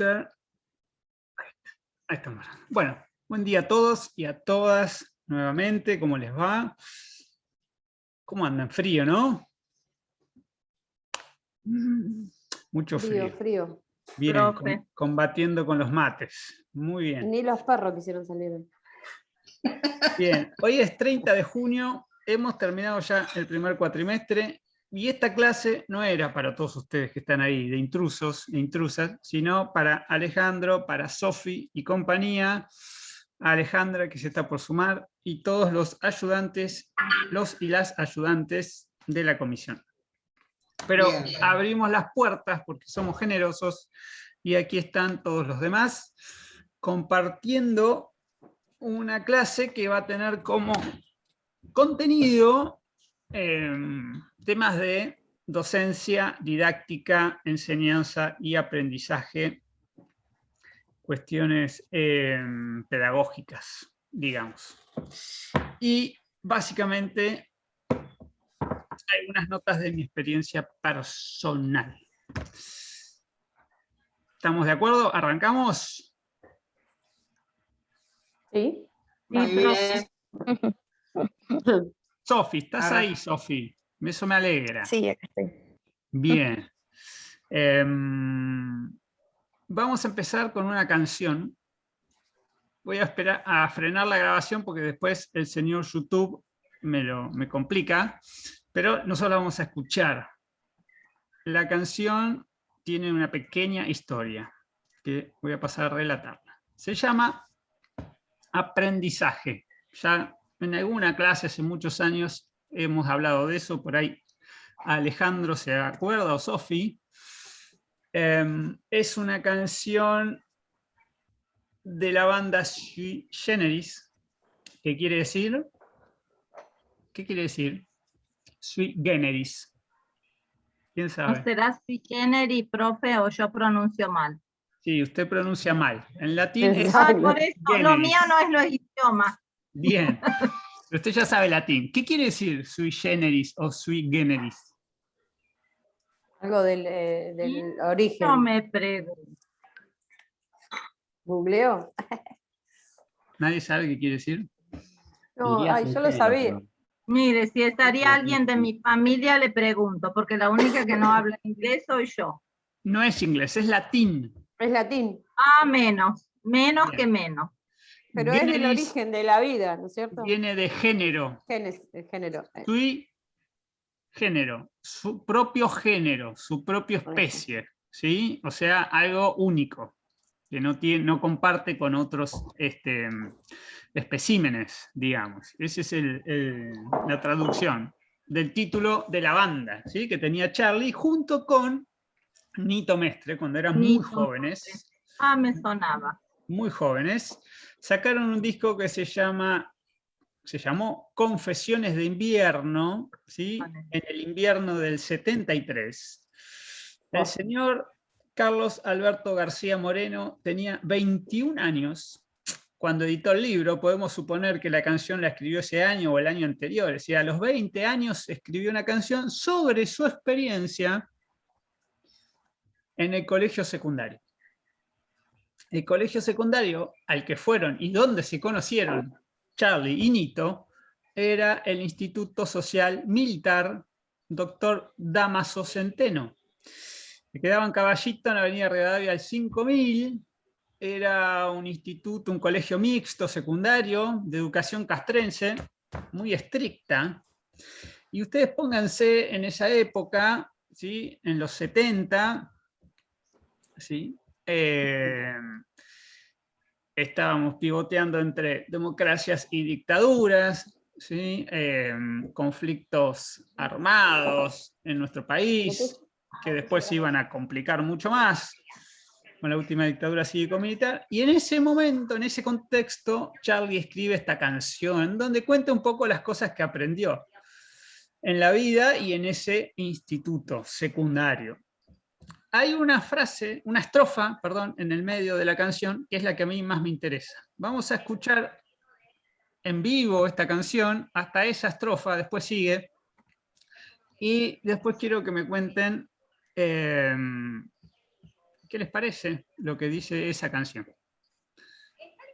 Ahí estamos. Bueno, buen día a todos y a todas nuevamente. ¿Cómo les va? ¿Cómo andan? Frío, ¿no? Mucho frío. Frío. Bien, combatiendo con los mates. Muy bien. Ni los perros quisieron salir. Bien, hoy es 30 de junio, hemos terminado ya el primer cuatrimestre y esta clase no era para todos ustedes que están ahí, de intrusos e intrusas, sino para Alejandro, para Sofi y compañía, Alejandra que se está por sumar y todos los ayudantes, los y las ayudantes de la comisión. Pero bien, abrimos las puertas porque somos generosos y aquí están todos los demás compartiendo una clase que va a tener como contenido temas de docencia, didáctica, enseñanza y aprendizaje, cuestiones pedagógicas, digamos. Y básicamente algunas notas de mi experiencia personal. ¿Estamos de acuerdo? ¿Arrancamos? Sí. Sofi, ¿estás ahí, Sofi? Eso me alegra. Sí, acá estoy. Bien. Vamos a empezar con una canción. Voy a esperar a frenar la grabación porque después el señor YouTube me complica, pero nosotros la vamos a escuchar. La canción tiene una pequeña historia que voy a pasar a relatarla. Se llama Aprendizaje. Ya en alguna clase hace muchos años hemos hablado de eso, por ahí Alejandro se acuerda, o Sofi. Es una canción de la banda Sui Generis. ¿Qué quiere decir? ¿Qué quiere decir? Sui Generis. ¿Quién sabe? ¿No será sui generis, profe, o yo pronuncio mal? Sí, usted pronuncia mal. En latín es por eso, generis. lo mío no es los idiomas. Bien. Pero usted ya sabe latín. ¿Qué quiere decir sui generis o sui generis? Algo del origen. No me pregunto. ¿Googleo? ¿Nadie sabe qué quiere decir? No, yo lo sabía. Mire, si estaría alguien de mi familia, le pregunto, porque la única que no habla inglés soy yo. No es inglés, es latín. Es latín. Ah, menos Bien. que menos. Pero Generis es del origen de la vida, ¿no es cierto? viene de género. Género. Sui género, su propio género, su propia especie, ¿sí? O sea, algo único, que no comparte con otros especímenes, digamos. Esa es la traducción del título de la banda, ¿sí? Que tenía Charlie junto con Nito Mestre, cuando eran muy jóvenes. Ah, me sonaba. Muy jóvenes, sacaron un disco que se llamó Confesiones de Invierno, ¿sí? En el invierno del 73. El señor Carlos Alberto García Moreno tenía 21 años cuando editó el libro. Podemos suponer que la canción la escribió ese año o el año anterior. Es decir, a los 20 años escribió una canción sobre su experiencia en el colegio secundario. El colegio secundario al que fueron y donde se conocieron Charlie y Nito era el Instituto Social Militar Dr. Dámaso Centeno, que quedaba en Caballito, en la avenida Rivadavia al 5000. Era un instituto, un colegio mixto secundario de educación castrense, muy estricta. Y ustedes pónganse en esa época, ¿sí? En los 70, ¿sí? Estábamos pivoteando entre democracias y dictaduras, ¿sí? Conflictos armados en nuestro país, que después se iban a complicar mucho más con la última dictadura cívico-militar. Y en ese momento, en ese contexto, Charlie escribe esta canción, donde cuenta un poco las cosas que aprendió en la vida y en ese instituto secundario. Hay una frase, una estrofa, perdón, en el medio de la canción, que es la que a mí más me interesa. Vamos a escuchar en vivo esta canción, hasta esa estrofa, después sigue, y después quiero que me cuenten qué qué les parece lo que dice esa canción.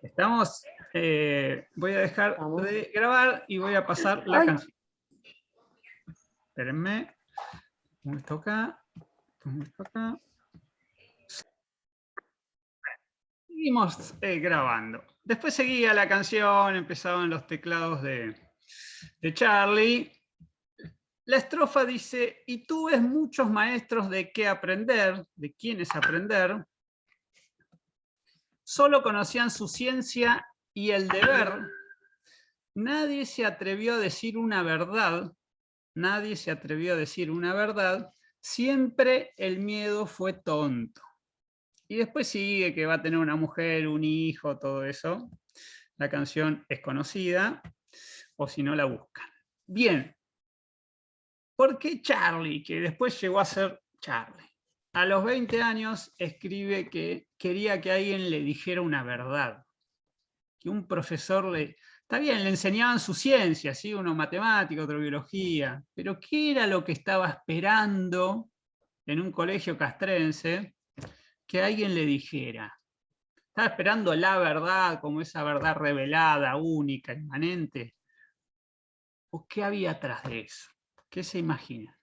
¿Estamos? Voy a dejar de grabar y voy a pasar la canción. Espérenme. Esto acá. Esto acá. Seguimos grabando. Después seguía la canción, empezaban los teclados de Charlie. La estrofa dice, y tuve muchos maestros de qué aprender, de quiénes aprender, solo conocían su ciencia y el deber. Nadie se atrevió a decir una verdad, nadie se atrevió a decir una verdad, siempre el miedo fue tonto. Y después sigue que va a tener una mujer, un hijo, todo eso. La canción es conocida, o si no la buscan. Bien, ¿por qué Charlie, que después llegó a ser Charlie? A los 20 años escribe que quería que alguien le dijera una verdad, que un profesor le... Está bien, le enseñaban su ciencia, ¿sí? Uno matemática, otro biología, pero ¿qué era lo que estaba esperando en un colegio castrense? Que alguien le dijera. Estaba esperando la verdad, como esa verdad revelada, única, inmanente. ¿O qué había atrás de eso? ¿Qué se imagina?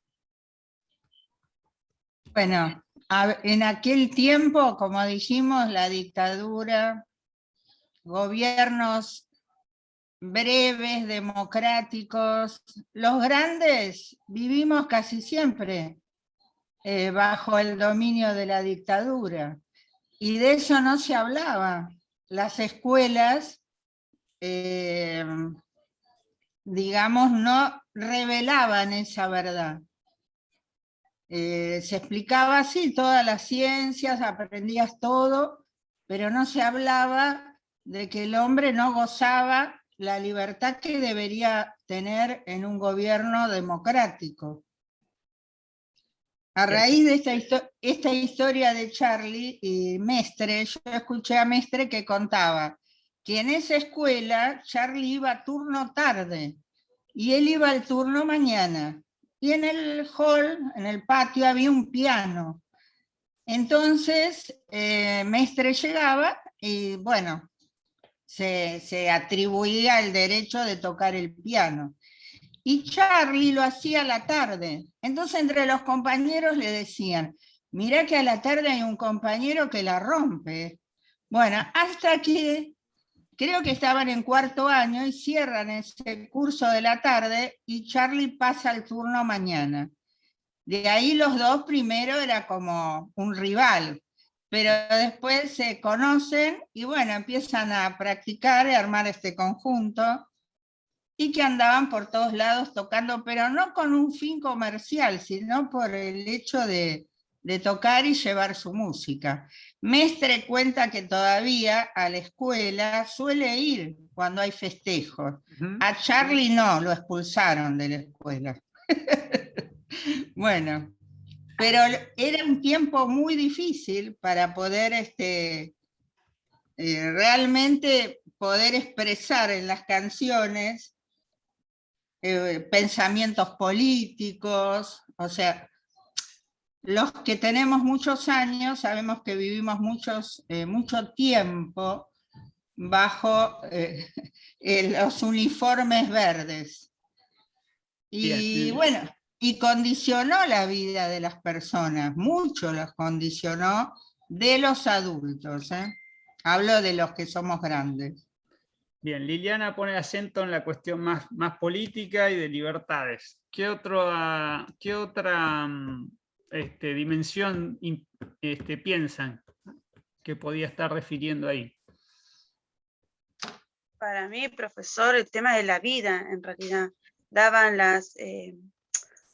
Bueno, en aquel tiempo, como dijimos, la dictadura, gobiernos breves, democráticos, los grandes vivimos casi siempre bajo el dominio de la dictadura, y de eso no se hablaba. Las escuelas, digamos, no revelaban esa verdad. Se explicaba así todas las ciencias, aprendías todo, pero no se hablaba de que el hombre no gozaba la libertad que debería tener en un gobierno democrático. A raíz de esta historia de Charlie y Mestre, yo escuché a Mestre que contaba que en esa escuela Charlie iba a turno tarde y él iba al turno mañana. Y en el hall, en el patio, había un piano. Entonces, Mestre llegaba y, bueno, se atribuía el derecho de tocar el piano. Y Charlie lo hacía a la tarde. Entonces, entre los compañeros le decían, mirá que a la tarde hay un compañero que la rompe. Bueno, hasta que creo que estaban en cuarto año y cierran ese curso de la tarde y Charlie pasa el turno mañana. De ahí los dos primero era como un rival, pero después se conocen y bueno, empiezan a practicar y armar este conjunto, y que andaban por todos lados tocando, pero no con un fin comercial, sino por el hecho de tocar y llevar su música. Mestre cuenta que todavía a la escuela suele ir cuando hay festejos. A Charlie no, lo expulsaron de la escuela. Bueno, pero era un tiempo muy difícil para poder realmente poder expresar en las canciones pensamientos políticos. O sea, los que tenemos muchos años sabemos que vivimos mucho tiempo bajo los uniformes verdes. Y bueno, y condicionó la vida de las personas, mucho los condicionó de los adultos. Hablo de los que somos grandes. Bien, Liliana pone acento en la cuestión más política y de libertades. ¿Qué otra dimensión piensan que podía estar refiriendo ahí? Para mí, profesor, el tema de la vida, en realidad. Daban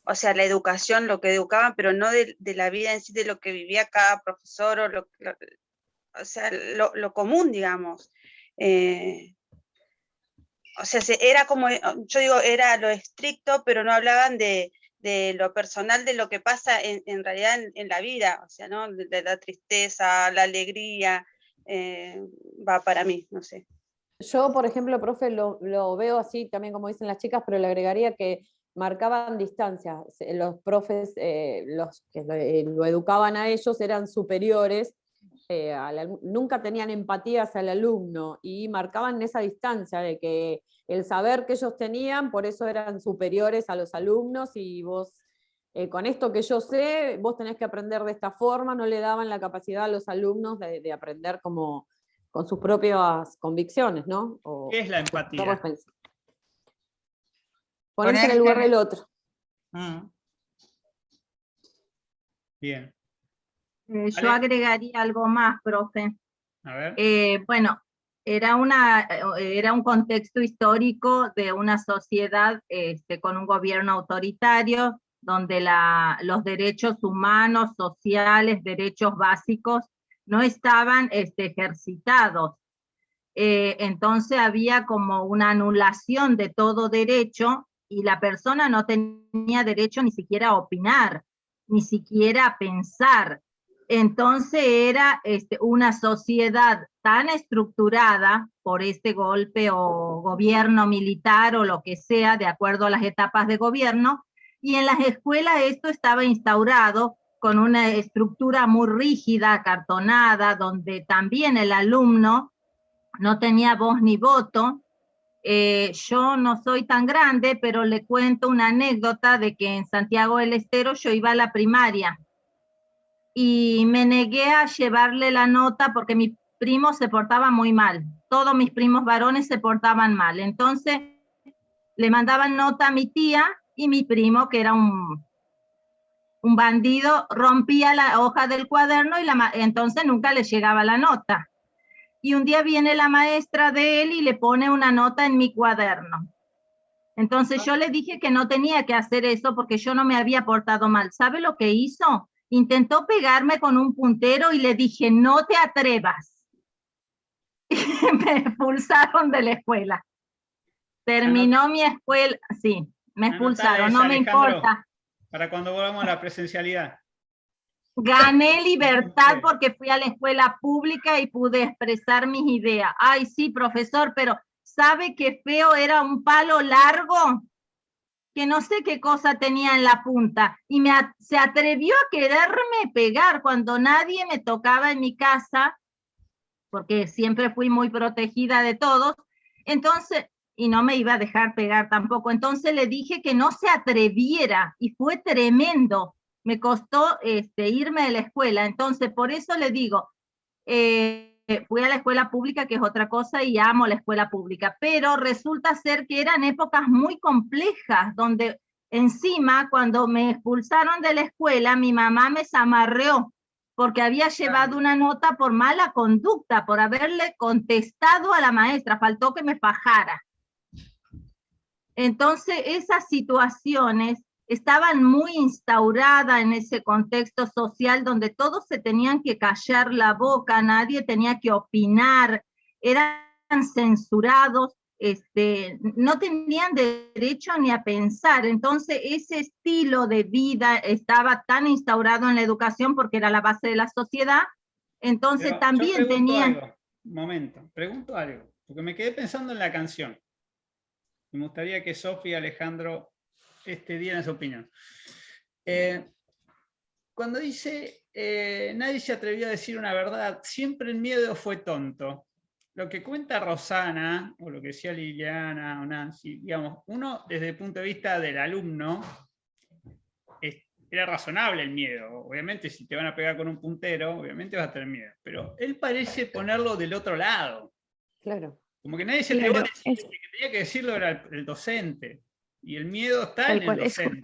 o sea, la educación, lo que educaban, pero no de la vida en sí, de lo que vivía cada profesor, o sea, lo común, digamos. O sea, era como, yo digo, era lo estricto, pero no hablaban de lo personal, de lo que pasa en realidad en la vida, o sea, ¿no? De la tristeza, la alegría, va para mí, no sé. Yo, por ejemplo, profe, lo veo así también como dicen las chicas, pero le agregaría que marcaban distancia. Los profes, los que lo educaban a ellos eran superiores, nunca tenían empatía hacia el alumno y marcaban esa distancia de que el saber que ellos tenían, por eso eran superiores a los alumnos y vos, con esto que yo sé, vos tenés que aprender de esta forma, no le daban la capacidad a los alumnos de aprender como con sus propias convicciones, ¿no? ¿Qué es la empatía? Ponerse en el lugar del otro. Bien. Yo agregaría algo más, profe. A ver. Bueno, era un contexto histórico de una sociedad con un gobierno autoritario, donde los derechos humanos, sociales, derechos básicos, no estaban ejercitados. Entonces había como una anulación de todo derecho y la persona no tenía derecho ni siquiera a opinar, ni siquiera a pensar. Entonces era una sociedad tan estructurada por este golpe o gobierno militar o lo que sea, de acuerdo a las etapas de gobierno, y en las escuelas esto estaba instaurado con una estructura muy rígida, acartonada, donde también el alumno no tenía voz ni voto. Yo no soy tan grande, pero le cuento una anécdota de que en Santiago del Estero yo iba a la primaria y me negué a llevarle la nota porque mi primo se portaba muy mal. Todos mis primos varones se portaban mal. Entonces le mandaban nota a mi tía y mi primo, que era un bandido, rompía la hoja del cuaderno y entonces nunca le llegaba la nota. Y un día viene la maestra de él y le pone una nota en mi cuaderno. Entonces yo le dije que no tenía que hacer eso porque yo no me había portado mal. ¿Sabe lo que hizo? Intentó pegarme con un puntero y le dije, no te atrevas. Y me expulsaron de la escuela. Terminó mi escuela, sí, me expulsaron, no me importa. Para cuando volvamos a la presencialidad. Gané libertad porque fui a la escuela pública y pude expresar mis ideas. Ay, sí, profesor, pero ¿sabe qué feo era un palo largo? Que no sé qué cosa tenía en la punta. Y se atrevió a quererme pegar cuando nadie me tocaba en mi casa, porque siempre fui muy protegida de todos. Entonces, y no me iba a dejar pegar tampoco. Entonces le dije que no se atreviera y fue tremendo. Me costó irme de la escuela. Entonces, por eso le digo, fui a la escuela pública, que es otra cosa, y amo la escuela pública, pero resulta ser que eran épocas muy complejas, donde encima, cuando me expulsaron de la escuela, mi mamá me zamarreó, porque había llevado una nota por mala conducta, por haberle contestado a la maestra, faltó que me fajara. Entonces, esas situaciones estaban muy instauradas en ese contexto social donde todos se tenían que callar la boca, nadie tenía que opinar, eran censurados, no tenían derecho ni a pensar. Entonces ese estilo de vida estaba tan instaurado en la educación porque era la base de la sociedad. Entonces pero también tenían... Un momento, pregunto algo, porque me quedé pensando en la canción. Me gustaría que Sofía y Alejandro dieran su opinión. Cuando dice, nadie se atrevió a decir una verdad, siempre el miedo fue tonto. Lo que cuenta Rosana, o lo que decía Liliana o Nancy, digamos, uno desde el punto de vista del alumno, era razonable el miedo. Obviamente si te van a pegar con un puntero, obviamente vas a tener miedo. Pero él parece ponerlo del otro lado. Claro. Como que nadie se atrevió a decir, que tenía que decirlo era el docente. Y el miedo está en el docente.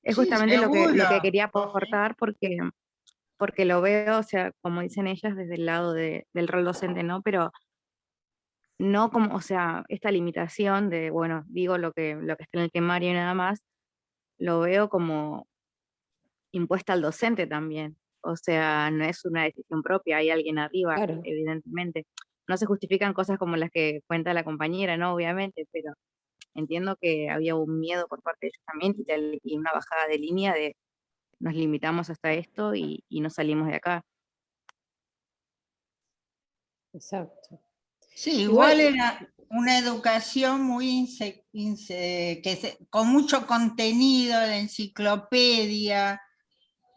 Es justamente lo que quería aportar porque lo veo, o sea, como dicen ellas, desde el lado del rol docente, ¿no? Pero no como, o sea, esta limitación de, bueno, digo lo que está en el temario y nada más, lo veo como impuesta al docente también. O sea, no es una decisión propia, hay alguien arriba, Claro. evidentemente. No se justifican cosas como las que cuenta la compañera, ¿no? Obviamente, pero entiendo que había un miedo por parte de ellos también y una bajada de línea de nos limitamos hasta esto y no salimos de acá. Exacto. Sí, igual era una educación muy con mucho contenido de enciclopedia.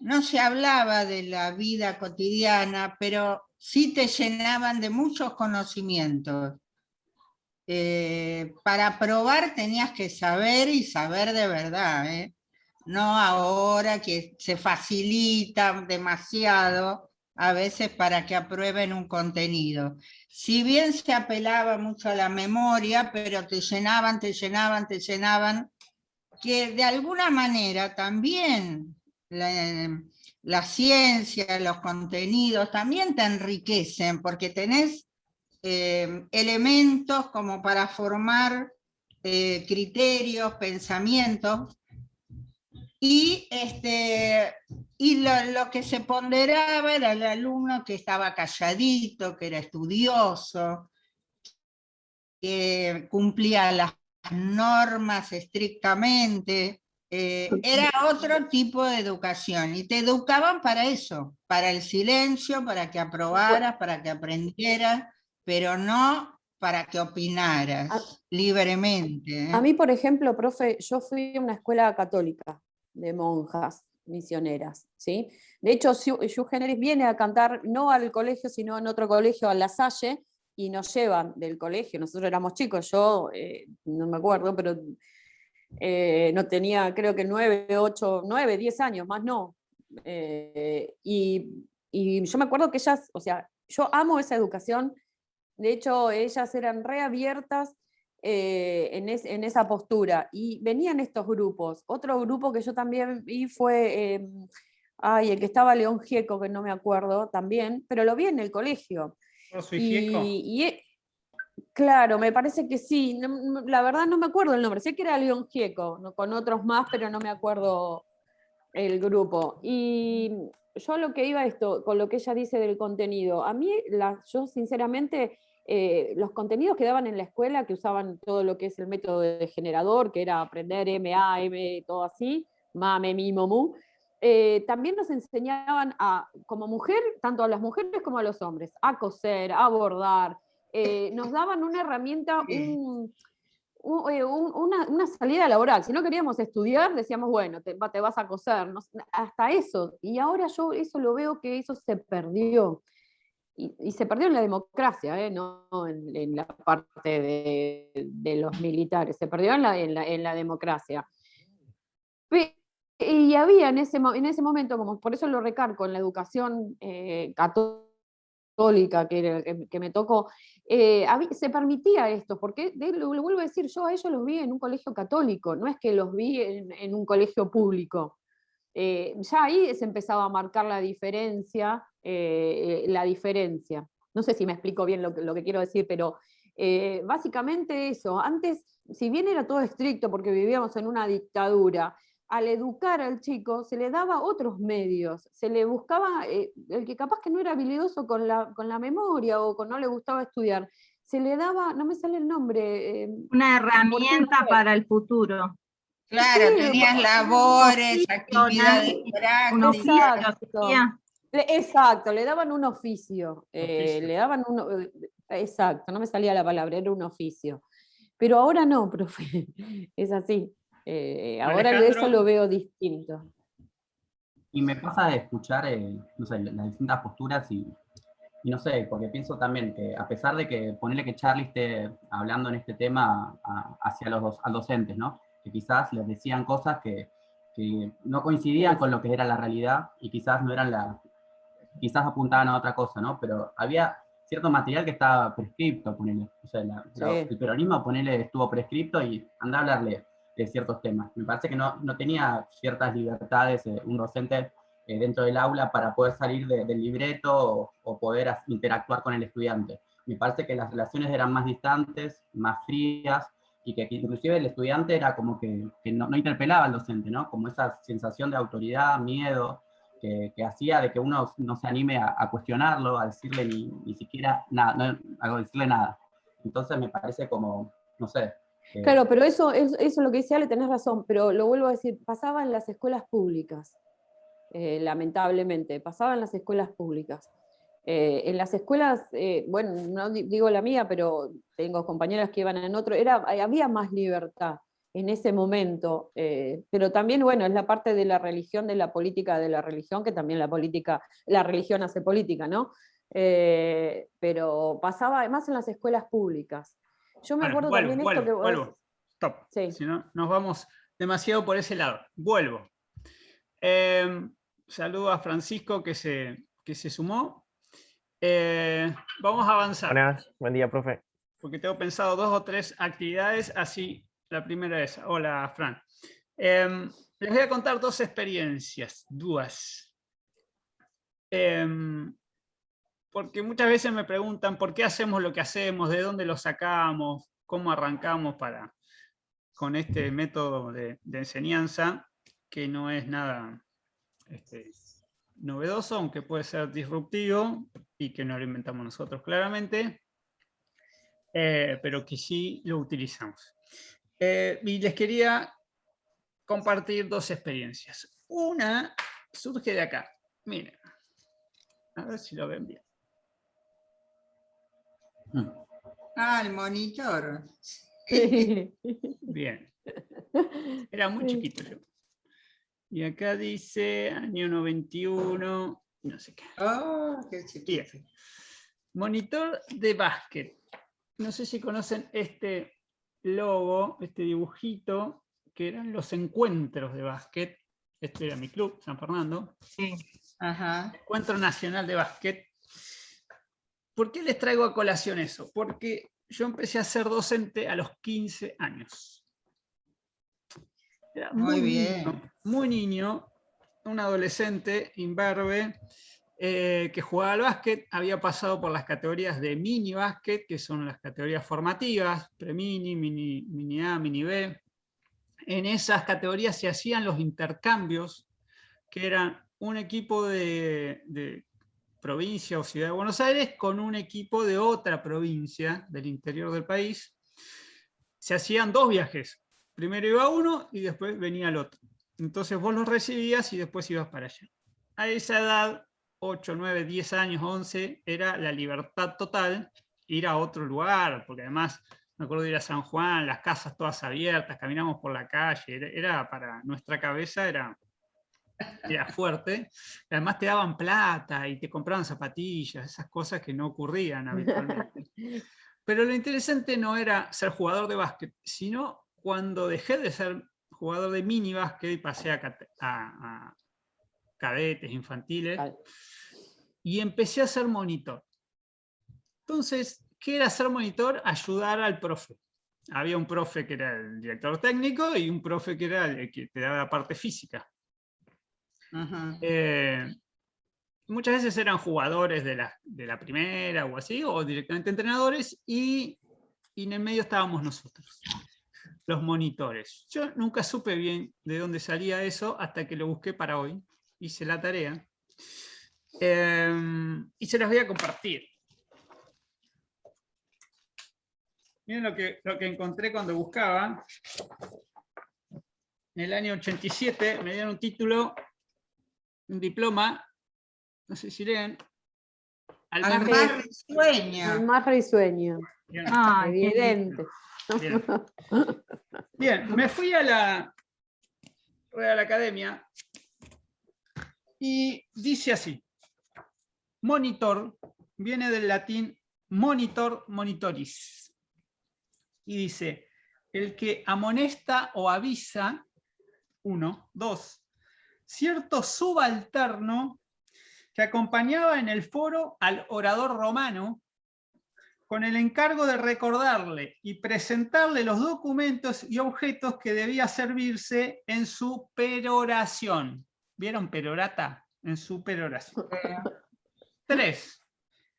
No se hablaba de la vida cotidiana, pero sí te llenaban de muchos conocimientos. Para probar tenías que saber y saber de verdad, ¿eh? No ahora que se facilita demasiado a veces para que aprueben un contenido. Si bien se apelaba mucho a la memoria, pero te llenaban, te llenaban, te llenaban, que de alguna manera también la ciencia, los contenidos también te enriquecen, porque tenés elementos como para formar criterios, pensamientos, y lo que se ponderaba era el alumno que estaba calladito, que era estudioso, que cumplía las normas estrictamente. Era otro tipo de educación, y te educaban para eso, para el silencio, para que aprobaras, para que aprendieras, pero no para que opinaras libremente. A mí, por ejemplo, profe, yo fui a una escuela católica de monjas misioneras, ¿sí? De hecho, Sui Generis viene a cantar no al colegio, sino en otro colegio, a La Salle, y nos llevan del colegio. Nosotros éramos chicos, yo no me acuerdo, pero no tenía, creo que 9, 8, 9, 10 años, más no. Y yo me acuerdo que ellas, o sea, yo amo esa educación. De hecho, ellas eran reabiertas en esa postura. Y venían estos grupos. Otro grupo que yo también vi fue, el que estaba León Gieco, que no me acuerdo también, pero lo vi en el colegio. Claro, me parece que sí. La verdad no me acuerdo el nombre. Sé que era León Gieco, ¿no? Con otros más, pero no me acuerdo el grupo. Y yo lo que iba a esto, con lo que ella dice del contenido, a mí, yo sinceramente, los contenidos que daban en la escuela, que usaban todo lo que es el método de generador, que era aprender M, todo así, mame, mi, momu, también nos enseñaban como mujer, tanto a las mujeres como a los hombres, a coser, a bordar, nos daban una herramienta, una salida laboral. Si no queríamos estudiar, decíamos, bueno, te vas a coser, hasta eso. Y ahora yo eso lo veo que eso se perdió. Y se perdió en la democracia, no en la parte de los militares, se perdió en la democracia. Y había en ese momento, como por eso lo recargo, en la educación católica que me tocó, se permitía esto, porque lo vuelvo a decir, yo a ellos los vi en un colegio católico, no es que los vi en un colegio público. Ya ahí se empezaba a marcar la diferencia. No sé si me explico bien lo que quiero decir, pero básicamente eso. Antes, si bien era todo estricto porque vivíamos en una dictadura, al educar al chico se le daba otros medios, se le buscaba, el que capaz que no era habilidoso con la memoria o no le gustaba estudiar, se le daba, no me sale el nombre. Una herramienta para el futuro. Claro, Sí, tenías labores, actividades prácticas. Exacto, le daban un oficio. Le daban exacto, no me salía la palabra, era un oficio. Pero ahora no, profe, es así. Ahora eso lo veo distinto. Y me pasa de escuchar, no sé, las distintas posturas y no sé, porque pienso también que a pesar de que ponerle que Charlie esté hablando en este tema hacia los docentes, ¿no? Que quizás les decían cosas que no coincidían con lo que era la realidad y quizás no eran quizás apuntaban a otra cosa, ¿no? Pero había cierto material que estaba prescripto, ponele. O sea, el peronismo, ponele, estuvo prescripto y anda a hablarle de ciertos temas. Me parece que no tenía ciertas libertades un docente dentro del aula para poder salir del libreto o poder interactuar con el estudiante. Me parece que las relaciones eran más distantes, más frías, y que inclusive el estudiante era como que no interpelaba al docente, ¿no? Como esa sensación de autoridad, miedo, que hacía de que uno no se anime a cuestionarlo, a decirle ni siquiera nada, a decirle nada. Entonces me parece como, no sé. Claro, pero eso lo que dice Ale, tenés razón, pero lo vuelvo a decir, pasaba en las escuelas públicas, lamentablemente, pasaba en las escuelas públicas. En las escuelas, bueno, no digo la mía, pero tengo compañeras que iban en otro, había más libertad en ese momento, pero también, bueno, es la parte de la religión, de la política de la religión, que también la religión hace política, ¿no? Pero pasaba además en las escuelas públicas. Yo me acuerdo también esto que vos... Vuelvo. Stop. Sí. Si no, nos vamos demasiado por ese lado. Vuelvo. Saludo a Francisco que se sumó. Vamos a avanzar. Buenas, buen día, profe. Porque tengo pensado 2 o 3 actividades, así la primera es, hola Fran. Les voy a contar 2 experiencias, 2. Porque muchas veces me preguntan por qué hacemos lo que hacemos, de dónde lo sacamos, cómo arrancamos con este método de enseñanza, que no es nada novedoso, aunque puede ser disruptivo, y que no lo inventamos nosotros claramente, pero que sí lo utilizamos. Y les quería compartir 2 experiencias. Una surge de acá. Miren, a ver si lo ven bien. El monitor. Bien. Era muy chiquito yo. Y acá dice año 91, no sé qué. Oh, qué chiquito. Bien. Monitor de básquet. No sé si conocen este logo, este dibujito, que eran los encuentros de básquet. Este era mi club, San Fernando. Sí. Ajá. Encuentro Nacional de Básquet. ¿Por qué les traigo a colación eso? Porque yo empecé a ser docente a los 15 años. Era Muy bien. muy niño, un adolescente imberbe, que jugaba al básquet, había pasado por las categorías de mini básquet, que son las categorías formativas, pre-mini, mini A, mini B. En esas categorías se hacían los intercambios, que eran un equipo de provincia o ciudad de Buenos Aires con un equipo de otra provincia del interior del país. Se hacían 2 viajes. Primero iba uno y después venía el otro. Entonces vos los recibías y después ibas para allá. A esa edad, 8, 9, 10 años, 11, era la libertad total ir a otro lugar, porque además me acuerdo de ir a San Juan, las casas todas abiertas, caminamos por la calle, era para nuestra cabeza era fuerte. Además te daban plata y te compraban zapatillas, esas cosas que no ocurrían habitualmente. Pero lo interesante no era ser jugador de básquet, sino cuando dejé de ser jugador de mini básquet y pasé a cadetes, infantiles, y empecé a ser monitor. Entonces, ¿qué era ser monitor? Ayudar al profe. Había un profe que era el director técnico y un profe que era el que te daba la parte física. Muchas veces eran jugadores de la primera o así, o directamente entrenadores, y en el medio estábamos nosotros, los monitores. Yo nunca supe bien de dónde salía eso hasta que lo busqué para hoy, hice la tarea, y se los voy a compartir. Miren lo que encontré cuando buscaba. En el año 87 me dieron un título, un diploma, no sé si leen. Al mar risueño. Al mar risueño. Evidente. Bien, me fui a la Real Academia y dice así: monitor viene del latín monitor, monitoris. Y dice, el que amonesta o avisa, 1, 2, cierto subalterno que acompañaba en el foro al orador romano con el encargo de recordarle y presentarle los documentos y objetos que debía servirse en su peroración. ¿Vieron perorata? En su peroración. 3.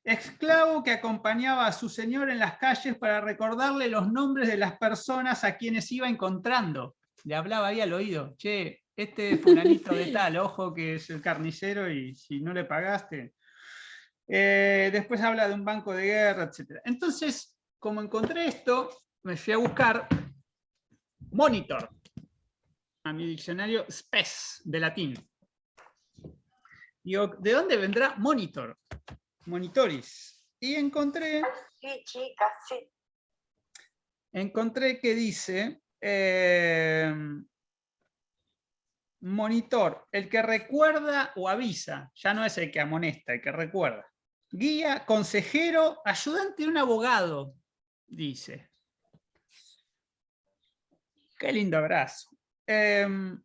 Esclavo que acompañaba a su señor en las calles para recordarle los nombres de las personas a quienes iba encontrando. Le hablaba ahí al oído, che, este es fulanito de tal, ojo que es el carnicero y si no le pagaste. Después habla de un banco de guerra, etc. Entonces, como encontré esto, me fui a buscar monitor, a mi diccionario spes, de latín. Digo, ¿de dónde vendrá monitor? monitoris. Y encontré... Sí, chicas, sí. Encontré que dice... monitor, el que recuerda o avisa, ya no es el que amonesta, el que recuerda. Guía, consejero, ayudante de un abogado, dice. Qué lindo abrazo.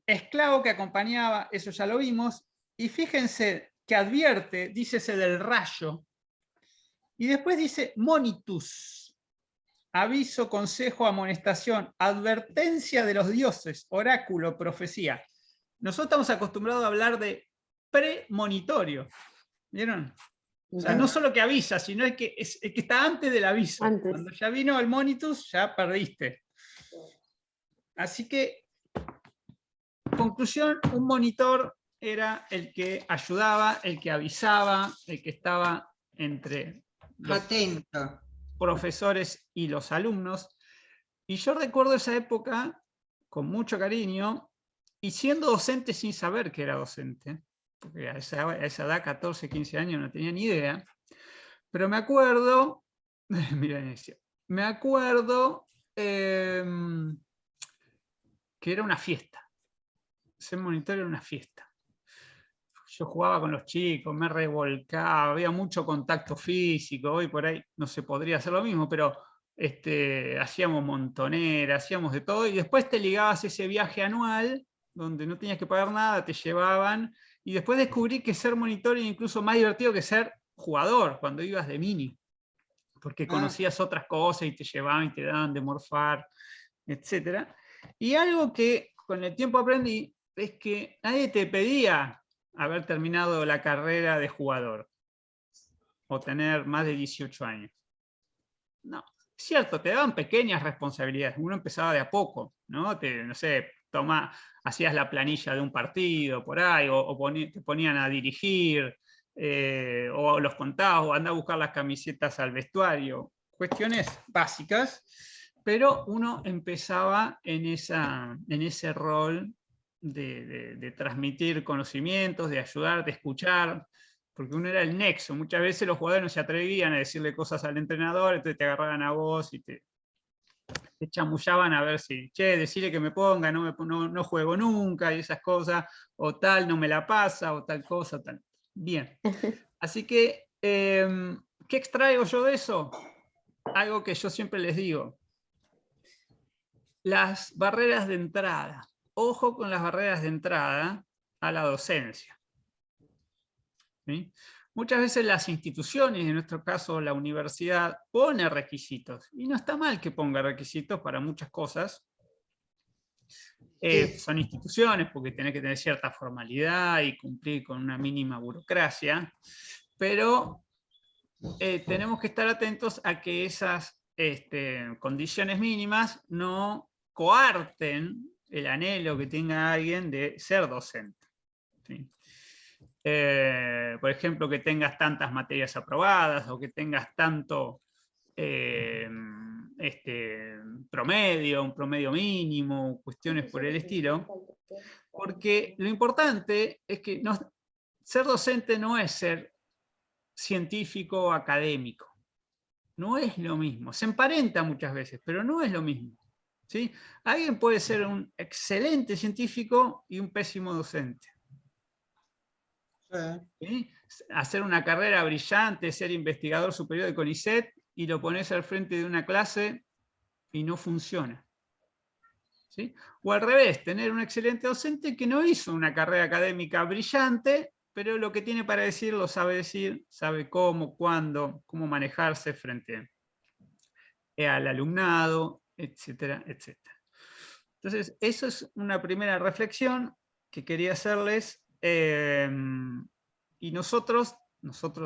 Esclavo que acompañaba, eso ya lo vimos. Y fíjense que advierte, dícese del rayo. Y después dice monitus. Aviso, consejo, amonestación, advertencia de los dioses, oráculo, profecía. Nosotros estamos acostumbrados a hablar de premonitorio. ¿Vieron? O sea, no solo que avisa, sino es que está antes del aviso. Antes. Cuando ya vino el monitus, ya perdiste. Así que, conclusión, un monitor era el que ayudaba, el que avisaba, el que estaba entre los Atento. profesores y los alumnos. Y yo recuerdo esa época con mucho cariño, y siendo docente sin saber que era docente, porque a esa edad, 14, 15 años, no tenía ni idea, pero me acuerdo, me acuerdo que era una fiesta. Ser monitor era una fiesta. Yo jugaba con los chicos, me revolcaba, había mucho contacto físico, hoy por ahí no se podría hacer lo mismo, pero hacíamos montonera, hacíamos de todo, y después te ligabas ese viaje anual, donde no tenías que pagar nada, te llevaban, y después descubrí que ser monitor era incluso más divertido que ser jugador, cuando ibas de mini, porque conocías otras cosas y te llevaban y te daban de morfar, etc. Y algo que con el tiempo aprendí es que nadie te pedía haber terminado la carrera de jugador o tener más de 18 años. No, cierto, te daban pequeñas responsabilidades, uno empezaba de a poco, ¿no? No sé, hacías la planilla de un partido por ahí, te ponían a dirigir, o los contabas, o andá a buscar las camisetas al vestuario, cuestiones básicas, pero uno empezaba en ese rol de transmitir conocimientos, de ayudar, de escuchar, porque uno era el nexo. Muchas veces los jugadores no se atrevían a decirle cosas al entrenador, entonces te agarraban a vos y te chamullaban a ver si, che, decirle que me ponga, no juego nunca, y esas cosas, o tal, no me la pasa, o tal cosa, tal. Bien. Así que, ¿qué extraigo yo de eso? Algo que yo siempre les digo. Las barreras de entrada. Ojo con las barreras de entrada a la docencia. ¿Sí? Muchas veces las instituciones, en nuestro caso la universidad, pone requisitos. Y no está mal que ponga requisitos para muchas cosas. Son instituciones porque tenés que tener cierta formalidad y cumplir con una mínima burocracia. Pero tenemos que estar atentos a que esas condiciones mínimas no coarten el anhelo que tenga alguien de ser docente. ¿Sí? Por ejemplo, que tengas tantas materias aprobadas o que tengas tanto promedio, un promedio mínimo, cuestiones por el estilo, porque lo importante es que ser docente no es ser científico o académico, no es lo mismo, se emparenta muchas veces, pero no es lo mismo. ¿Sí? Alguien puede ser un excelente científico y un pésimo docente. ¿Sí? Hacer una carrera brillante, ser investigador superior de CONICET y lo pones al frente de una clase y no funciona. ¿Sí? O al revés, tener un excelente docente que no hizo una carrera académica brillante, pero lo que tiene para decir lo sabe decir, sabe cómo, cuándo, cómo manejarse frente al alumnado, etcétera, etcétera. Entonces, eso es una primera reflexión que quería hacerles. Y nosotros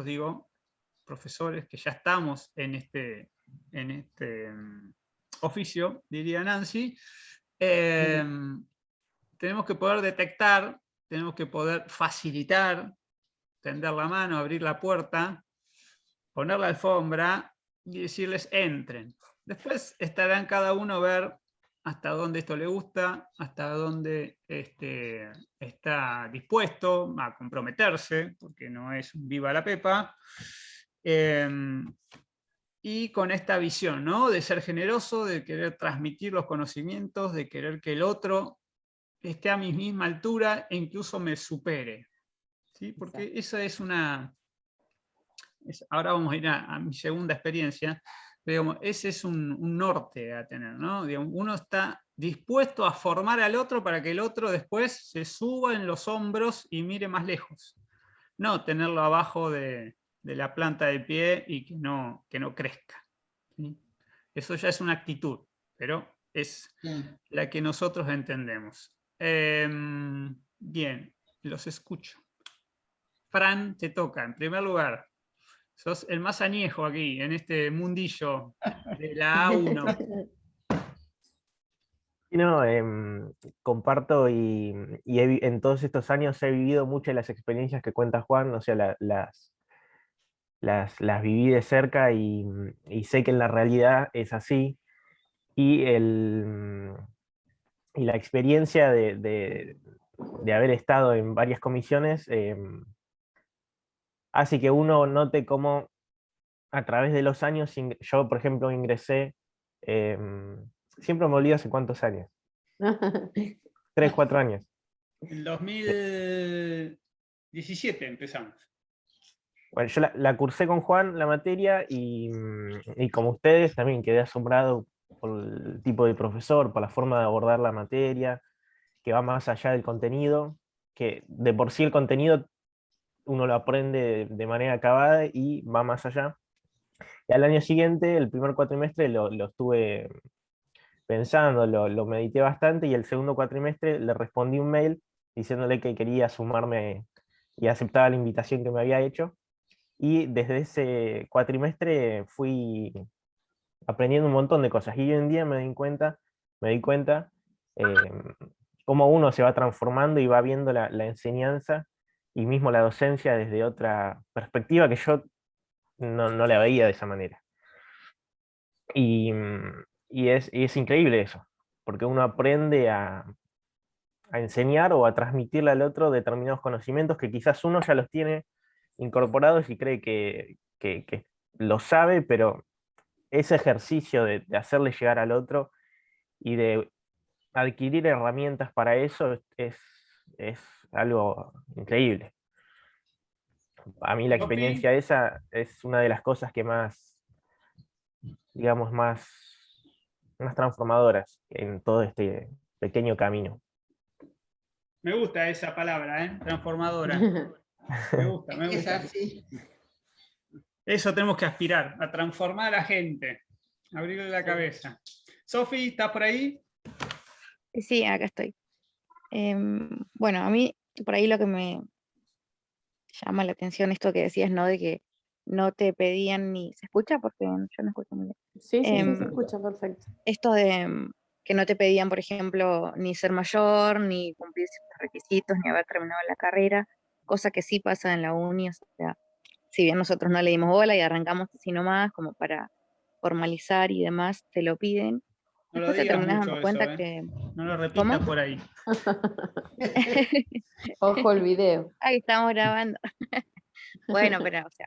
digo, profesores que ya estamos en este oficio, diría Nancy, tenemos que poder detectar, tenemos que poder facilitar, tender la mano, abrir la puerta, poner la alfombra y decirles entren. Después estarán cada uno a ver hasta dónde esto le gusta, hasta dónde está dispuesto a comprometerse, porque no es un viva la pepa, Y con esta visión, ¿no? De ser generoso, de querer transmitir los conocimientos, de querer que el otro esté a mi misma altura e incluso me supere. ¿Sí? Porque eso es una... ahora vamos a ir a mi segunda experiencia. Digamos, ese es un norte a tener, ¿no? Digamos, uno está dispuesto a formar al otro para que el otro después se suba en los hombros y mire más lejos. No tenerlo abajo de la planta de pie y que no crezca. ¿Sí? Eso ya es una actitud, pero es la que nosotros entendemos. Bien, los escucho. Fran, te toca, en primer lugar. Sos el más añejo aquí, en este mundillo de la A1. No, comparto en todos estos años he vivido muchas de las experiencias que cuenta Juan, o sea, las viví de cerca y sé que en la realidad es así. Y, y la experiencia de haber estado en varias comisiones hace que uno note cómo a través de los años, yo por ejemplo ingresé, siempre me olvido hace cuántos años, 3, 4 años. En 2017 empezamos. Bueno, yo la cursé con Juan, la materia, y como ustedes también quedé asombrado por el tipo de profesor, por la forma de abordar la materia, que va más allá del contenido, que de por sí el contenido uno lo aprende de manera acabada y va más allá. Y al año siguiente, el primer cuatrimestre, lo estuve pensando, lo medité bastante, y el segundo cuatrimestre le respondí un mail diciéndole que quería sumarme y aceptaba la invitación que me había hecho. Y desde ese cuatrimestre fui aprendiendo un montón de cosas. Y hoy en día me di cuenta cómo uno se va transformando y va viendo la enseñanza y mismo la docencia desde otra perspectiva que yo no la veía de esa manera. Y es increíble eso, porque uno aprende a enseñar o a transmitirle al otro determinados conocimientos que quizás uno ya los tiene incorporados y cree que lo sabe, pero ese ejercicio de hacerle llegar al otro y de adquirir herramientas para eso es algo increíble. A mí la experiencia esa es una de las cosas que más, digamos, más transformadoras en todo este pequeño camino. Me gusta esa palabra, transformadora. Me gusta, me gusta. Es así. Eso tenemos que aspirar, a transformar a la gente, abrirle la cabeza. Sofi, ¿estás por ahí? Sí, acá estoy. Bueno, a mí por ahí lo que me llama la atención, esto que decías, ¿no? De que no te pedían ni... ¿Se escucha? Porque yo no escucho muy bien. Sí, se escucha perfecto. Esto de que no te pedían, por ejemplo, ni ser mayor, ni cumplir ciertos requisitos, ni haber terminado la carrera, cosa que sí pasa en la uni, o sea, si bien nosotros no le dimos bola y arrancamos así nomás, como para formalizar y demás, te lo piden. No lo Después te digas terminas mucho dando cuenta eso, que... No lo repitas por ahí. Ojo el video. Ahí estamos grabando. Bueno, pero, o sea,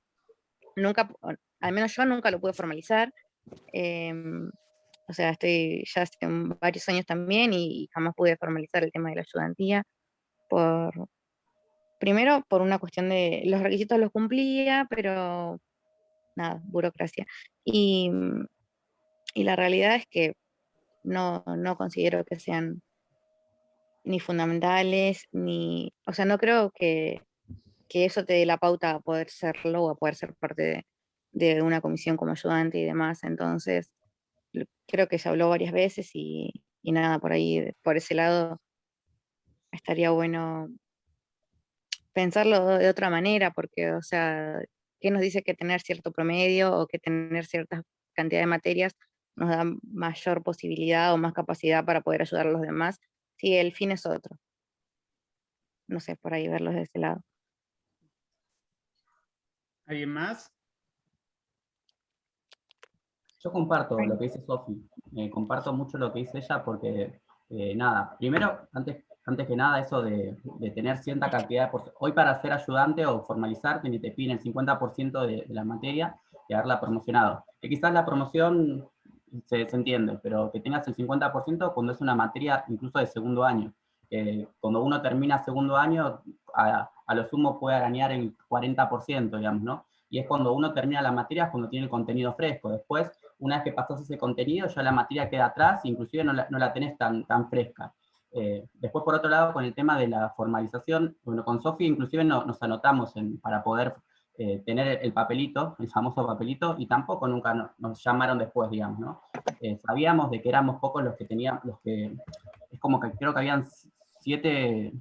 nunca, al menos yo nunca lo pude formalizar. O sea, estoy ya hace varios años también y jamás pude formalizar el tema de la ayudantía. Primero, por una cuestión de los requisitos los cumplía, pero nada, burocracia. Y la realidad es que no considero que sean ni fundamentales, o sea, no creo que eso te dé la pauta a poder serlo o a poder ser parte de una comisión como ayudante y demás. Entonces, creo que se habló varias veces y nada, por ahí, por ese lado, estaría bueno pensarlo de otra manera, porque, o sea, ¿qué nos dice que tener cierto promedio o que tener cierta cantidad de materias nos da mayor posibilidad o más capacidad para poder ayudar a los demás si el fin es otro? No sé, por ahí verlos de ese lado. ¿Alguien más? Yo comparto lo que dice Sofi, comparto mucho lo que dice ella porque, nada, primero, antes antes que nada eso de tener cierta cantidad de... Hoy para ser ayudante o formalizarte te piden el 50% de la materia y haberla promocionado. Que quizás la promoción se entiende, pero que tengas el 50% cuando es una materia incluso de segundo año. Cuando uno termina segundo año, a lo sumo puede arañar el 40%, digamos, ¿no? Y es cuando uno termina la materia, cuando tiene el contenido fresco. Después, una vez que pasas ese contenido, ya la materia queda atrás, inclusive no la tenés tan fresca. Después, por otro lado, con el tema de la formalización, bueno, con Sofi inclusive nos anotamos para poder tener el papelito, el famoso papelito, y tampoco nunca nos llamaron después, digamos, ¿no? Sabíamos de que éramos pocos los que teníamos, es como que creo que habían 7,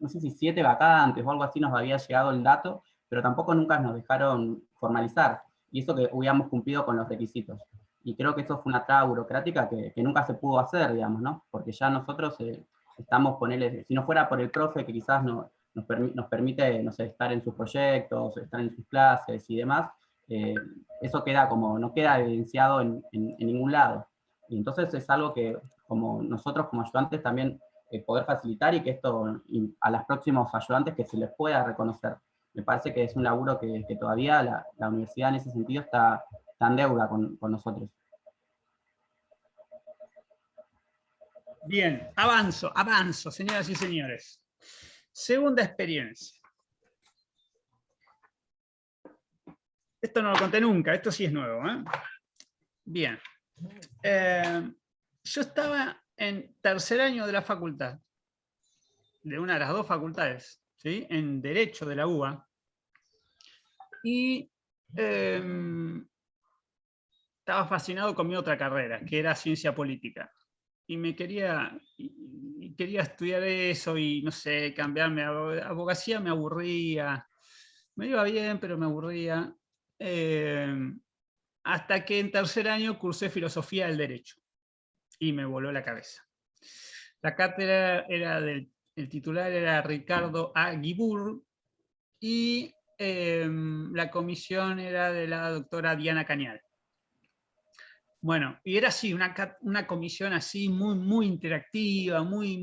no sé si 7 vacantes o algo así nos había llegado el dato, pero tampoco nunca nos dejaron formalizar, y eso que hubiéramos cumplido con los requisitos. Y creo que eso fue una traba burocrática que nunca se pudo hacer, digamos, ¿no? Porque ya nosotros estamos, si no fuera por el profe que quizás nos permite, no sé, estar en sus proyectos, estar en sus clases y demás, eso queda como, no queda evidenciado en ningún lado. Y entonces es algo que como nosotros como ayudantes también poder facilitar, y que esto a los próximos ayudantes que se les pueda reconocer. Me parece que es un laburo que todavía la universidad en ese sentido está en deuda con nosotros. Bien, avanzo, señoras y señores. Segunda experiencia. Esto no lo conté nunca, esto sí es nuevo, ¿eh? Bien. Yo estaba en tercer año de la facultad, de una de las dos facultades, ¿sí? En Derecho de la UBA, y estaba fascinado con mi otra carrera, que era Ciencia Política. Y quería estudiar eso y, no sé, cambiarme a abogacía, me aburría. Me iba bien, pero me aburría. Hasta que en tercer año cursé Filosofía del Derecho. Y me voló la cabeza. La cátedra era el titular era Ricardo A. Guibur, y la comisión era de la doctora Diana Cañal. Bueno, y era así, una comisión así muy interactiva, muy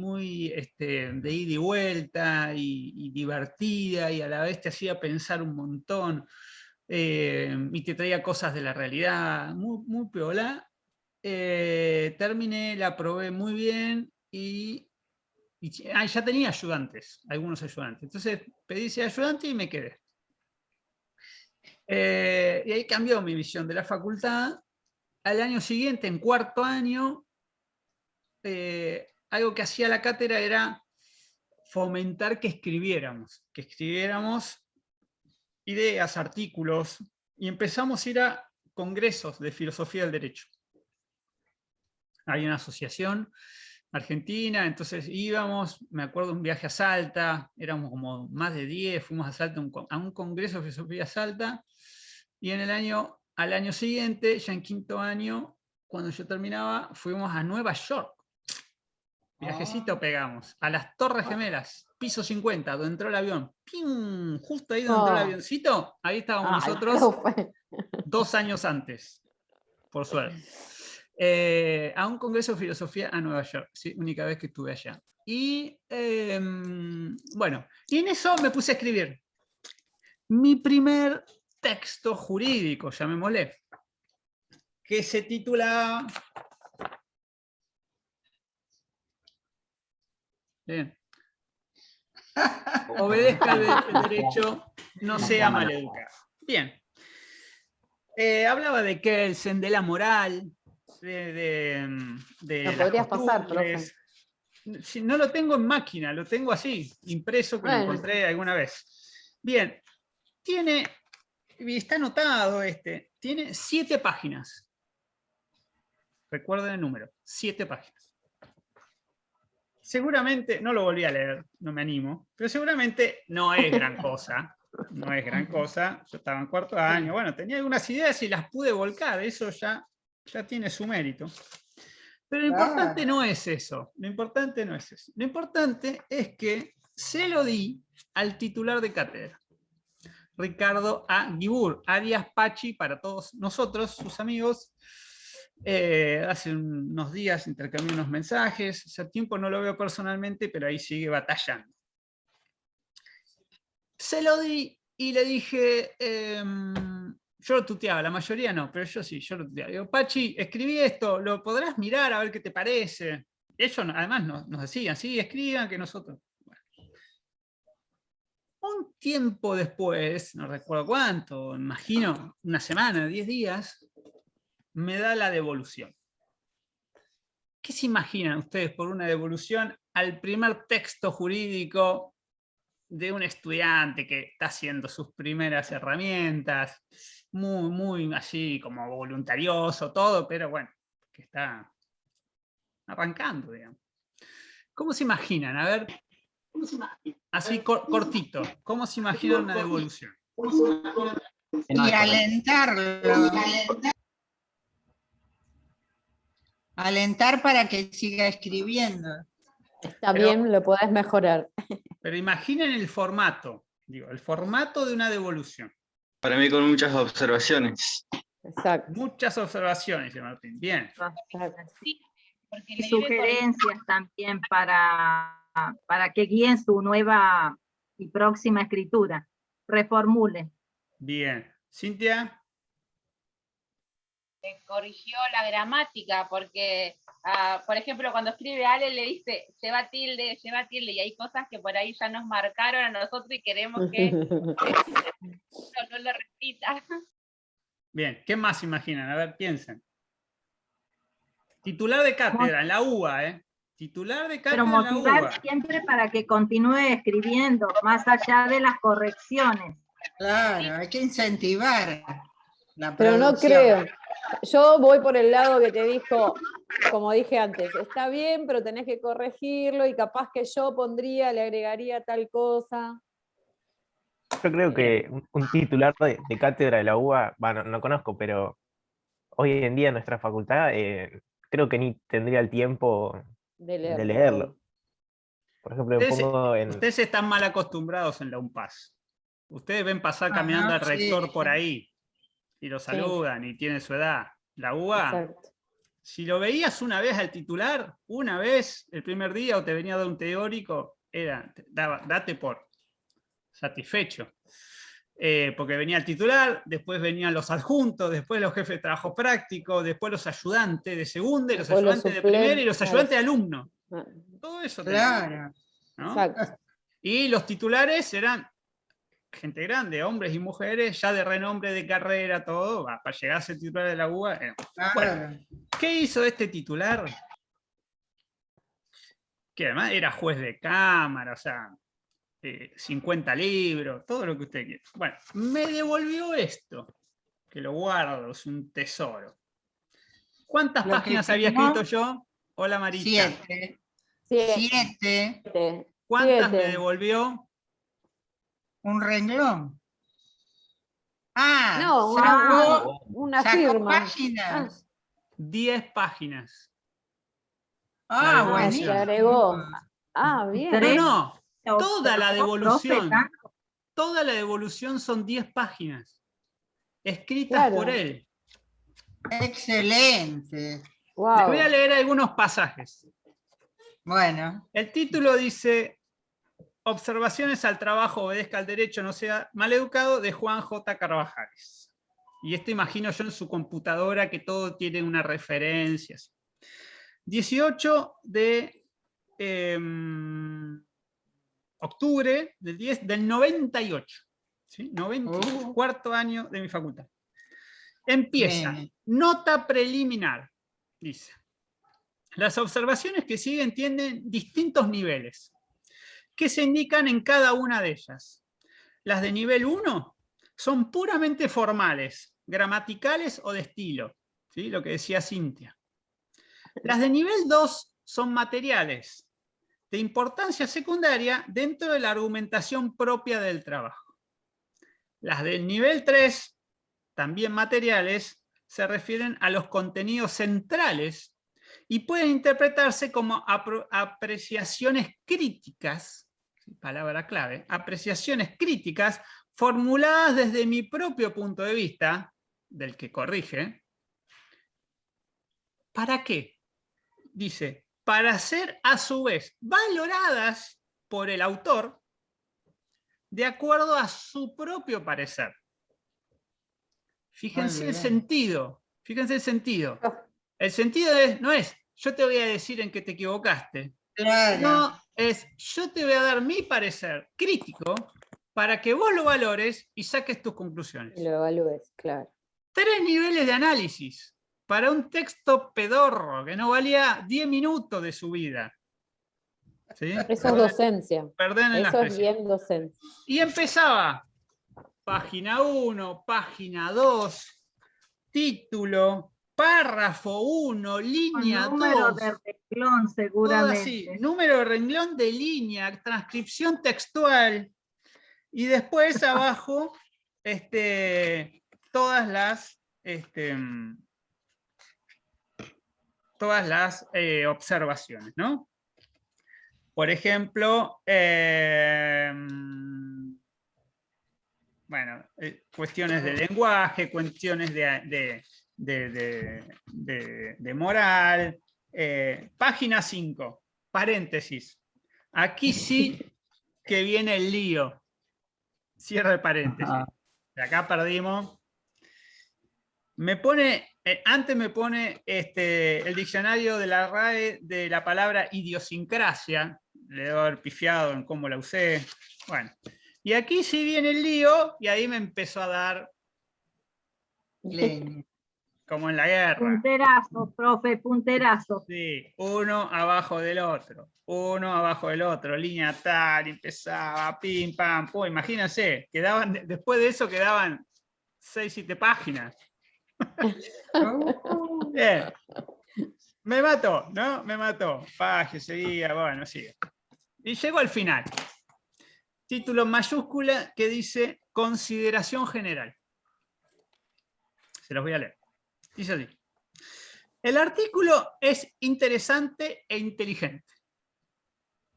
de ida y vuelta, y divertida, y a la vez te hacía pensar un montón, y te traía cosas de la realidad, muy piola. Terminé, la aprobé muy bien, y ya tenía ayudantes, algunos ayudantes. Entonces pedí ese ayudante y me quedé. Y ahí cambió mi visión de la facultad. Al año siguiente, en cuarto año, algo que hacía la cátedra era fomentar que escribiéramos ideas, artículos, y empezamos a ir a congresos de filosofía del derecho. Hay una asociación argentina, entonces íbamos, me acuerdo un viaje a Salta, éramos como más de 10, fuimos a Salta a un congreso de filosofía Salta, y al año siguiente, ya en quinto año, cuando yo terminaba, fuimos a Nueva York. Viajecito pegamos, a las Torres Gemelas, piso 50, donde entró el avión. ¡Pim! Justo ahí donde entró el avioncito, ahí estábamos nosotros 2 años antes, por suerte. A un congreso de filosofía a Nueva York, ¿sí? Única vez que estuve allá. Y bueno, y en eso me puse a escribir mi primer texto jurídico, llamémosle, que se titula... Bien. Obedezca el derecho, no sea maleducado. Bien. Hablaba de Kelsen, de la moral, de ¿Lo podrías pasar, profe? No lo tengo en máquina, lo tengo así, impreso, que lo encontré alguna vez. Bien. Está anotado tiene 7 páginas. Recuerden el número, 7 páginas. Seguramente, no lo volví a leer, no me animo, pero seguramente no es gran cosa. No es gran cosa. Yo estaba en cuarto año, bueno, tenía algunas ideas y las pude volcar, eso ya tiene su mérito. Pero lo importante no es eso, lo importante no es eso. Lo importante es que se lo di al titular de cátedra, Ricardo A. Guibur, alias Pachi para todos nosotros, sus amigos. Hace unos días intercambié unos mensajes, hace tiempo no lo veo personalmente, pero ahí sigue batallando. Se lo di y le dije, yo lo tuteaba, la mayoría no, pero yo sí, yo lo tuteaba. Digo, Pachi, escribí esto, ¿lo podrás mirar a ver qué te parece? Ellos además nos decían, sí, escriban que nosotros... Bueno. Un tiempo después, no recuerdo cuánto, imagino una semana, 10 días, me da la devolución. ¿Qué se imaginan ustedes por una devolución al primer texto jurídico de un estudiante que está haciendo sus primeras herramientas, muy así como voluntarioso, todo, pero bueno, que está arrancando, digamos? ¿Cómo se imaginan? A ver, así cortito, ¿cómo se imaginan una devolución? Y alentarlo. Alentar para que siga escribiendo. Está bien, lo podés mejorar. Pero imaginen el formato, digo, el formato de una devolución. Para mí con muchas observaciones. Exacto. Muchas observaciones, Martín. Bien. Y sugerencias también para que guíen su nueva y próxima escritura. Reformule. Bien. Cintia. Corrigió la gramática, porque, por ejemplo, cuando escribe Ale le dice lleva tilde, y hay cosas que por ahí ya nos marcaron a nosotros y queremos que no lo repita. Bien, ¿qué más imaginan? A ver, piensen. Titular de cátedra, en la UBA, ¿eh? Titular de cátedra Pero en la motivar UBA. siempre para que continúe escribiendo, más allá de las correcciones. Claro, hay que incentivar la Pero no producción. creo. Yo voy por el lado que te dijo, como dije antes, está bien, pero tenés que corregirlo y capaz que yo le agregaría tal cosa. Yo creo que un titular de cátedra de la UBA, bueno, no conozco, pero hoy en día en nuestra facultad creo que ni tendría el tiempo De de leerlo. Por ejemplo, me pongo en... Ustedes están mal acostumbrados en la UNPAS. Ustedes ven pasar caminando al rector por ahí y lo saludan y tiene su edad. La UBA, exacto. Si lo veías una vez al titular, una vez el primer día o te venía de un teórico, date por satisfecho. Porque venía el titular, después venían los adjuntos, después los jefes de trabajo práctico, después los ayudantes de segunda, y los ayudantes de primera y los ayudantes de alumno. Todo eso claro. ¿no? Y los titulares eran gente grande, hombres y mujeres, ya de renombre de carrera, todo, para llegar a ser titular de la UBA. Bueno, ¿qué hizo este titular? Que además era juez de cámara, o sea, 50 libros, todo lo que usted quiera. Bueno, me devolvió esto, que lo guardo, es un tesoro. ¿Cuántas páginas había escrito yo? Hola, Marita. 7. ¿Cuántas me devolvió? Un renglón. No, una firma. Páginas. 10 páginas. Bueno. Se agregó. Bien. No, toda la devolución son 10 páginas. Escritas por él. Excelente. Wow. Les voy a leer algunos pasajes. Bueno. El título dice: Observaciones al trabajo, obedezca al derecho, no sea maleducado, de Juan J. Carvajales. Y esto imagino yo en su computadora, que todo tiene una referencia. 18 de octubre del 98. ¿Sí? 98, cuarto año de mi facultad. Empieza. Nota preliminar. Dice: las observaciones que siguen tienen distintos niveles, que se indican en cada una de ellas. Las de nivel 1 son puramente formales, gramaticales o de estilo, ¿sí? Lo que decía Cintia. Las de nivel 2 son materiales, de importancia secundaria dentro de la argumentación propia del trabajo. Las del nivel 3, también materiales, se refieren a los contenidos centrales y pueden interpretarse como apreciaciones críticas, palabra clave, apreciaciones críticas formuladas desde mi propio punto de vista, del que corrige, ¿Para qué? Dice, para ser a su vez valoradas por el autor de acuerdo a su propio parecer. Fíjense el sentido, fíjense el sentido. El sentido no es, yo te voy a decir en qué te equivocaste. Claro. No, es, yo te voy a dar mi parecer crítico para que vos lo valores y saques tus conclusiones. Y lo evalúes, claro. 3 niveles de análisis para un texto pedorro que no valía 10 minutos de su vida. ¿Sí? Eso es docencia. Perdonen la Eso es expresión. bien docencia. Y empezaba, página 1, página 2, título, párrafo 1, línea 2. Número de renglón, seguramente. Número de renglón de línea, transcripción textual. Y después abajo, todas las observaciones, ¿no? Por ejemplo, cuestiones de lenguaje, cuestiones de moral. Página 5, paréntesis. Aquí sí que viene el lío. Cierre el paréntesis. De acá perdimos. Antes me pone el diccionario de la RAE de la palabra idiosincrasia. Le debo haber pifiado en cómo la usé. Bueno. Y aquí sí viene el lío, y ahí me empezó a dar leña. Como en la guerra. Punterazo, profe, punterazo. Sí, uno abajo del otro, línea tal, y empezaba, pim, pam, pum. Imagínense, después de eso quedaban 6, 7 páginas. Bien. Me mató, ¿no? Me mató. Página, seguía, bueno, sigue. Y llegó al final. Título en mayúscula que dice consideración general. Se los voy a leer. Dice así. El artículo es interesante e inteligente.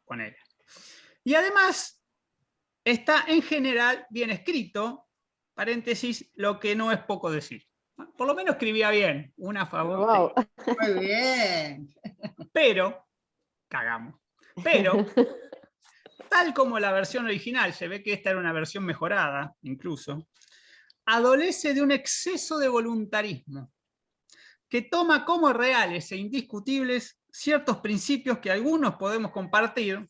Ponele. Y además está en general bien escrito, paréntesis, lo que no es poco decir. Por lo menos escribía bien, una a favor. Wow. Muy bien. Pero, cagamos. Pero, tal como la versión original, se ve que esta era una versión mejorada, incluso, adolece de un exceso de voluntarismo, que toma como reales e indiscutibles ciertos principios que algunos podemos compartir,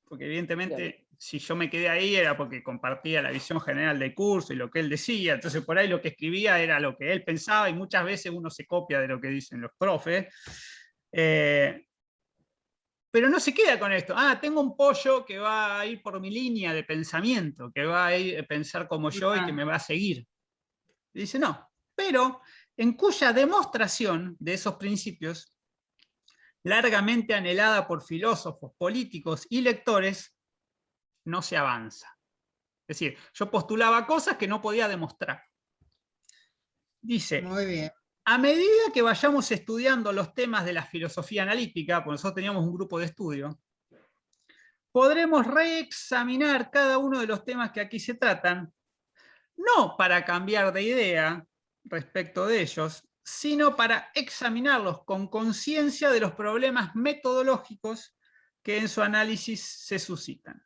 porque evidentemente si yo me quedé ahí era porque compartía la visión general del curso y lo que él decía, entonces por ahí lo que escribía era lo que él pensaba y muchas veces uno se copia de lo que dicen los profes. Pero no se queda con esto. Tengo un pollo que va a ir por mi línea de pensamiento, que va a ir a pensar como yo y que me va a seguir. Y dice, no, pero en cuya demostración de esos principios, largamente anhelada por filósofos, políticos y lectores, no se avanza. Es decir, yo postulaba cosas que no podía demostrar. Dice, muy bien. A medida que vayamos estudiando los temas de la filosofía analítica, porque nosotros teníamos un grupo de estudio, podremos reexaminar cada uno de los temas que aquí se tratan, no para cambiar de idea respecto de ellos, sino para examinarlos con conciencia de los problemas metodológicos que en su análisis se suscitan.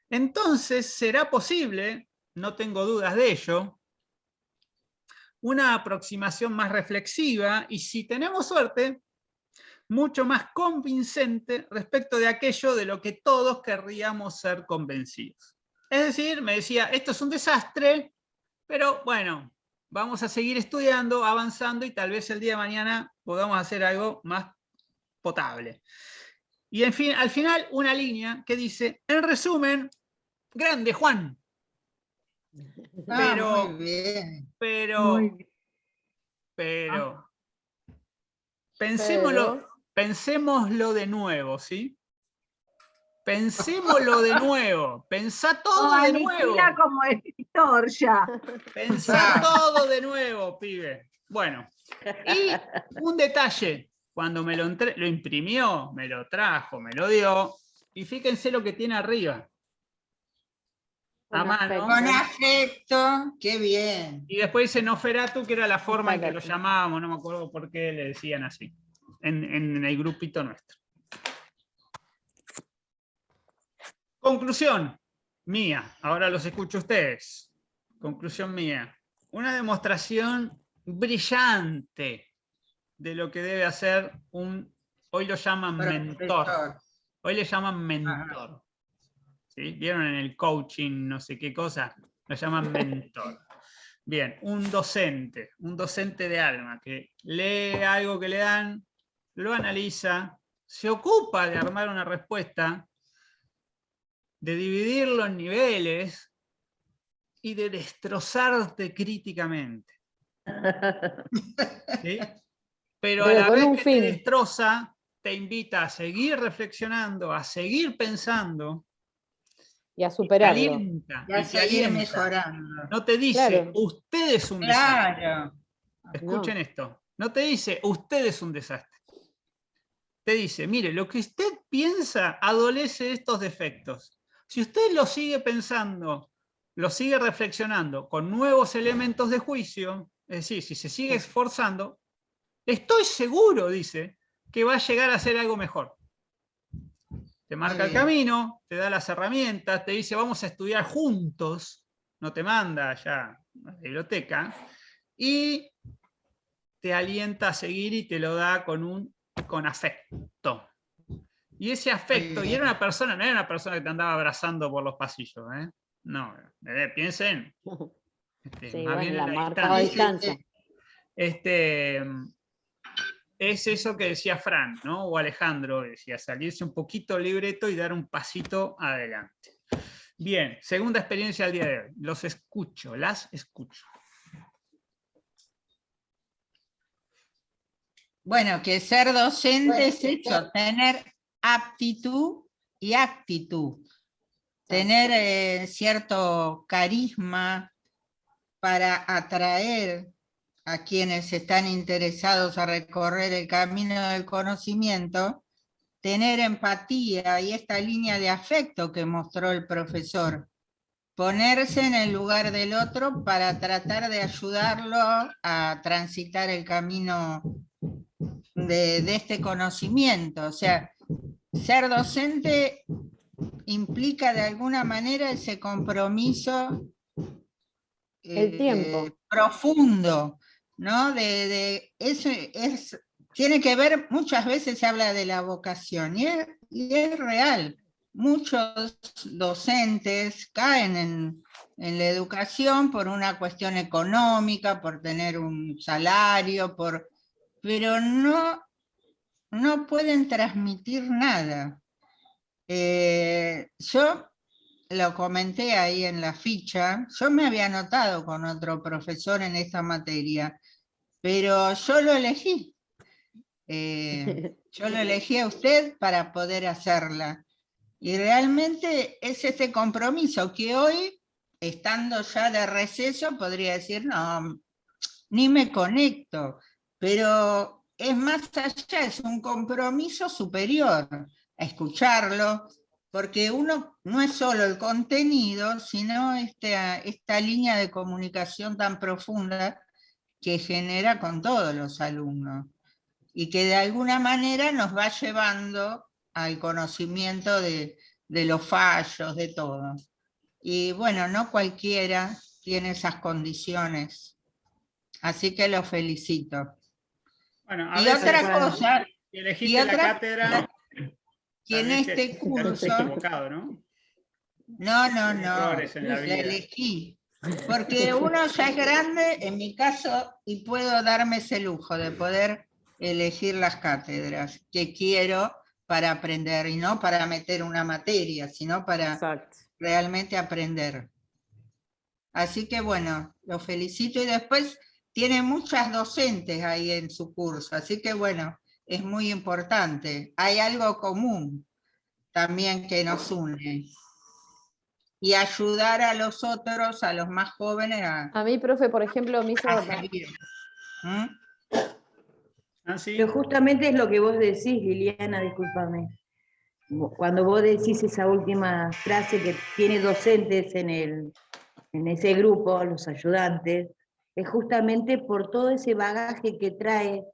Entonces será posible, no tengo dudas de ello, una aproximación más reflexiva y, si tenemos suerte, mucho más convincente respecto de aquello de lo que todos querríamos ser convencidos. Es decir, me decía, esto es un desastre, pero bueno, vamos a seguir estudiando, avanzando y tal vez el día de mañana podamos hacer algo más potable. Y en fin, al final una línea que dice, en resumen, grande Juan. Pero, muy bien. pero, pensémoslo de nuevo, ¿sí? Pensémoslo de nuevo, pensá todo de nuevo. Como escritor ya. Pensá todo de nuevo, pibe. Bueno, y un detalle, cuando me lo imprimió, me lo trajo, me lo dio, y fíjense lo que tiene arriba. a mano. Con afecto, qué bien. Y después dice Noferatu, que era la forma en que lo llamábamos, no me acuerdo por qué le decían así, en el grupito nuestro. Conclusión mía, ahora los escucho a ustedes. Conclusión mía. Una demostración brillante de lo que debe hacer hoy lo llaman mentor. Hoy le llaman mentor. ¿Sí? ¿Vieron en el coaching, no sé qué cosa? Lo llaman mentor. Bien, un docente de alma, que lee algo que le dan, lo analiza, se ocupa de armar una respuesta, de dividirlo en niveles y de destrozarte críticamente. ¿Sí? Pero a la vez que te destroza, te invita a seguir reflexionando, a seguir pensando. Y a superarlo. Y a seguir mejorando. No te dice, usted es un desastre. Claro. Escuchen esto. No te dice, usted es un desastre. Te dice, mire, lo que usted piensa adolece de estos defectos. Si usted lo sigue pensando, lo sigue reflexionando con nuevos elementos de juicio, es decir, si se sigue esforzando, estoy seguro, dice, que va a llegar a ser algo mejor. Te marca el camino, te da las herramientas, te dice vamos a estudiar juntos, no te manda allá a la biblioteca, y te alienta a seguir y te lo da con afecto. Y ese afecto, y no era una persona que te andaba abrazando por los pasillos, ¿eh? No, piensen, más bien en la distancia. Es eso que decía Fran, ¿no? O Alejandro decía, salirse un poquito libreto y dar un pasito adelante. Bien, segunda experiencia del día de hoy. Los escucho, las escucho. Bueno, que ser docente es eso, tener aptitud y actitud. Tener cierto carisma para atraer a quienes están interesados a recorrer el camino del conocimiento, tener empatía y esta línea de afecto que mostró el profesor, ponerse en el lugar del otro para tratar de ayudarlo a transitar el camino de este conocimiento. O sea, ser docente implica de alguna manera ese compromiso profundo, ¿no? Tiene que ver, muchas veces se habla de la vocación, y es real. Muchos docentes caen en la educación por una cuestión económica, por tener un salario, pero no pueden transmitir nada. Yo lo comenté ahí en la ficha, yo me había anotado con otro profesor en esta materia, pero yo lo elegí. Yo lo elegí a usted para poder hacerla. Y realmente es este compromiso que hoy, estando ya de receso, podría decir, no, ni me conecto, pero es más allá, es un compromiso superior a escucharlo, porque uno no es solo el contenido, sino esta línea de comunicación tan profunda que genera con todos los alumnos, y que de alguna manera nos va llevando al conocimiento de los fallos, de todo. Y bueno, no cualquiera tiene esas condiciones, así que lo felicito. Bueno, y otra cosa, elegiste la cátedra, que en este curso... ¿no? No, la elegí. Porque uno ya es grande, en mi caso, y puedo darme ese lujo de poder elegir las cátedras que quiero para aprender, y no para meter una materia, sino para realmente aprender. Así que bueno, lo felicito, y después tiene muchas docentes ahí en su curso, así que bueno, es muy importante. Hay algo común también que nos une. Y ayudar a los otros, a los más jóvenes a mí, profe, por ejemplo, me hizo... Pero justamente es lo que vos decís, Liliana, discúlpame. cuando vos decís esa última frase que tiene docentes en ese grupo, los ayudantes, es justamente por todo ese bagaje que trae,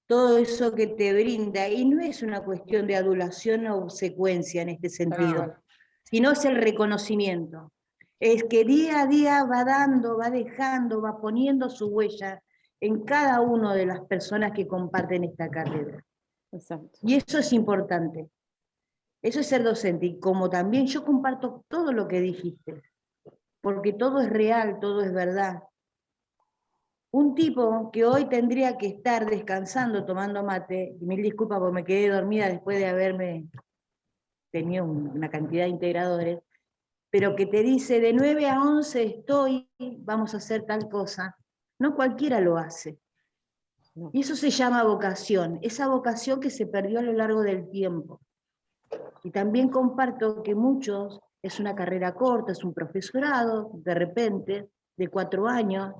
todo eso que te brinda, y no es una cuestión de adulación o obsecuencia en este sentido, sino es el reconocimiento. Es que día a día va dando, va dejando, va poniendo su huella en cada una de las personas que comparten esta carrera. Exacto. Y eso es importante. Eso es ser docente. Y como también yo comparto todo lo que dijiste, porque todo es real, todo es verdad. Un tipo que hoy tendría que estar descansando, tomando mate, y mil disculpas porque me quedé dormida después de haberme tenido una cantidad de integradores, pero que te dice de 9 a 11 estoy, vamos a hacer tal cosa, no cualquiera lo hace. Y eso se llama vocación, esa vocación que se perdió a lo largo del tiempo. Y también comparto que muchos, es una carrera corta, es un profesorado, de repente, de 4 años,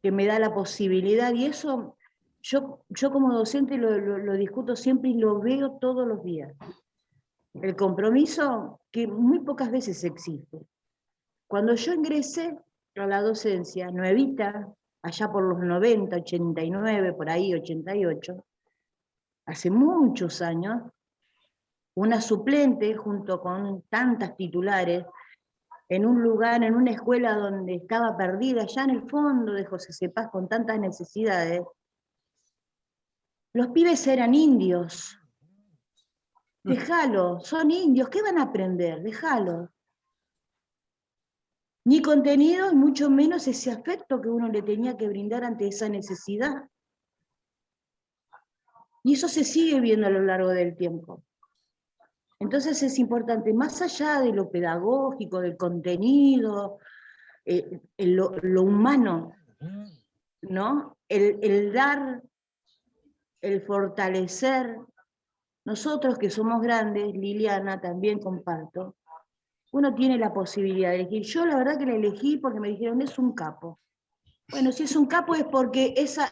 que me da la posibilidad, y eso yo como docente lo discuto siempre y lo veo todos los días. El compromiso que muy pocas veces existe. Cuando yo ingresé a la docencia, nuevita, allá por los 90, 89, por ahí 88, hace muchos años, una suplente junto con tantas titulares, en un lugar, en una escuela donde estaba perdida, allá en el fondo de José C. Paz, con tantas necesidades, los pibes eran indios. Déjalo, son indios, ¿qué van a aprender? Déjalo. Ni contenido, y mucho menos ese afecto que uno le tenía que brindar ante esa necesidad. Y eso se sigue viendo a lo largo del tiempo. Entonces es importante, más allá de lo pedagógico, del contenido, lo humano, ¿no? El dar, el fortalecer. Nosotros que somos grandes, Liliana, también comparto, uno tiene la posibilidad de elegir. Yo la verdad que la elegí porque me dijeron, es un capo. Bueno, si es un capo es porque esa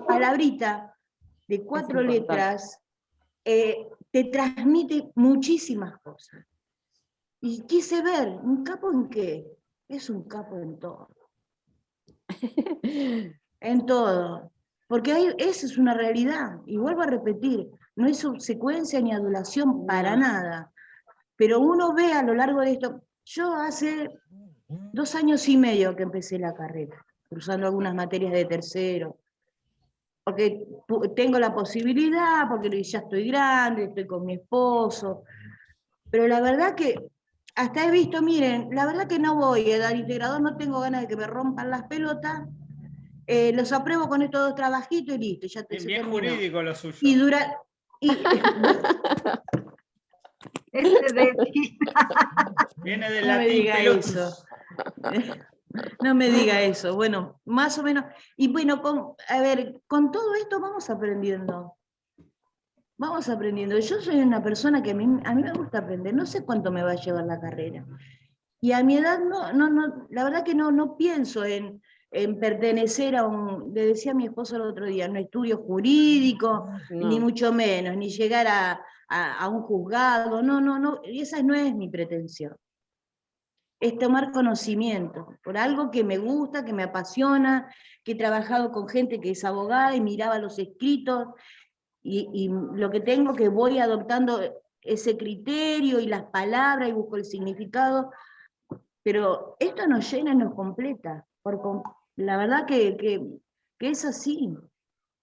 palabrita de 4 letras te transmite muchísimas cosas. Y quise ver, ¿un capo en qué? Es un capo en todo. En todo. Porque esa es una realidad. Y vuelvo a repetir, no es subsecuencia ni adulación para nada. Pero uno ve a lo largo de esto, yo hace 2 años y medio que empecé la carrera, cursando algunas materias de tercero, porque tengo la posibilidad, porque ya estoy grande, estoy con mi esposo, pero la verdad que hasta he visto, miren, la verdad que no voy a dar integrador, no tengo ganas de que me rompan las pelotas, los apruebo con estos 2 trabajitos y listo, ya se Bien terminó. jurídico lo suyo. Y dura... Viene del no latín, me diga pelotus. eso. No me diga eso. Bueno, más o menos. Y bueno, con todo esto vamos aprendiendo. Vamos aprendiendo. Yo soy una persona que a mí me gusta aprender. No sé cuánto me va a llevar la carrera. Y a mi edad la verdad que no pienso en pertenecer a le decía a mi esposo el otro día, no estudio jurídico, ni mucho menos, ni llegar a un juzgado. No, y esa no es mi pretensión. Es tomar conocimiento por algo que me gusta, que me apasiona, que he trabajado con gente que es abogada y miraba los escritos, y lo que tengo que voy adoptando ese criterio y las palabras y busco el significado, pero esto nos llena y nos completa, la verdad que es así.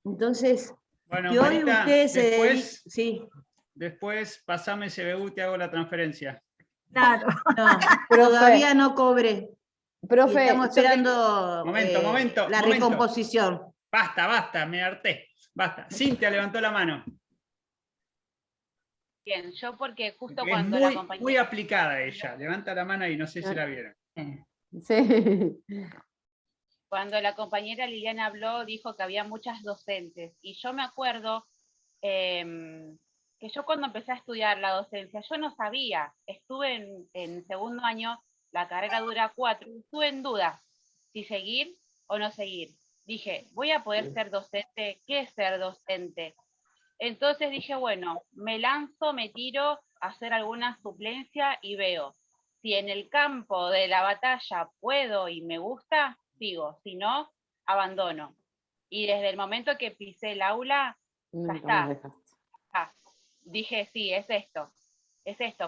Entonces, bueno, que hoy Marita, ustedes después, sí. Después pasame CBU, te hago la transferencia. Claro. No, todavía no cobré. Profe, estamos esperando momento, la recomposición. Basta, me harté. Basta. Cintia levantó la mano. Bien, yo porque justo Es cuando la compañera... muy aplicada ella. Levanta la mano y no sé si la vieron. Sí. Cuando la compañera Liliana habló, dijo que había muchas docentes. Y yo me acuerdo que yo cuando empecé a estudiar la docencia, yo no sabía. Estuve en segundo año, la carrera dura 4, y estuve en duda si seguir o no seguir. Dije, ¿voy a poder ser docente? ¿Qué es ser docente? Entonces dije, bueno, me lanzo, me tiro a hacer alguna suplencia y veo. Si en el campo de la batalla puedo y me gusta, sigo. Si no, abandono. Y desde el momento que pisé el aula, ya está. Dije, sí, es esto.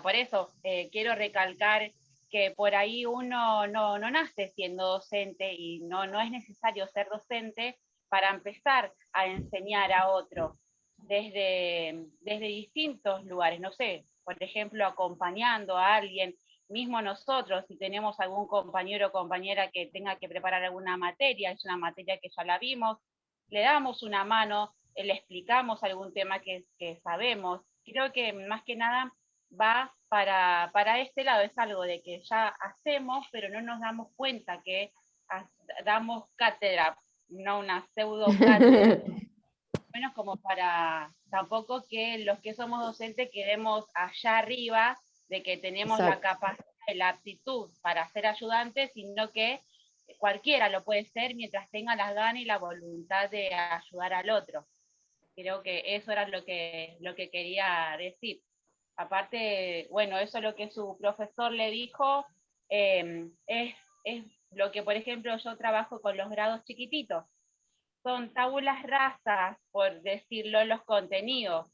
Por eso quiero recalcar que por ahí uno no nace siendo docente y no es necesario ser docente para empezar a enseñar a otro desde distintos lugares, no sé, por ejemplo, acompañando a alguien, mismo nosotros, si tenemos algún compañero o compañera que tenga que preparar alguna materia, es una materia que ya la vimos, le damos una mano, le explicamos algún tema que sabemos. Creo que más que nada va para este lado, es algo de que ya hacemos, pero no nos damos cuenta que damos cátedra, no una pseudo cátedra, menos como para tampoco que los que somos docentes quedemos allá arriba de que tenemos la capacidad y la aptitud para ser ayudantes, sino que cualquiera lo puede ser mientras tenga las ganas y la voluntad de ayudar al otro. Creo que eso era lo que quería decir. Aparte, bueno, eso es lo que su profesor le dijo, es lo que, por ejemplo, yo trabajo con los grados chiquititos. Son tabulas rasas, por decirlo, los contenidos.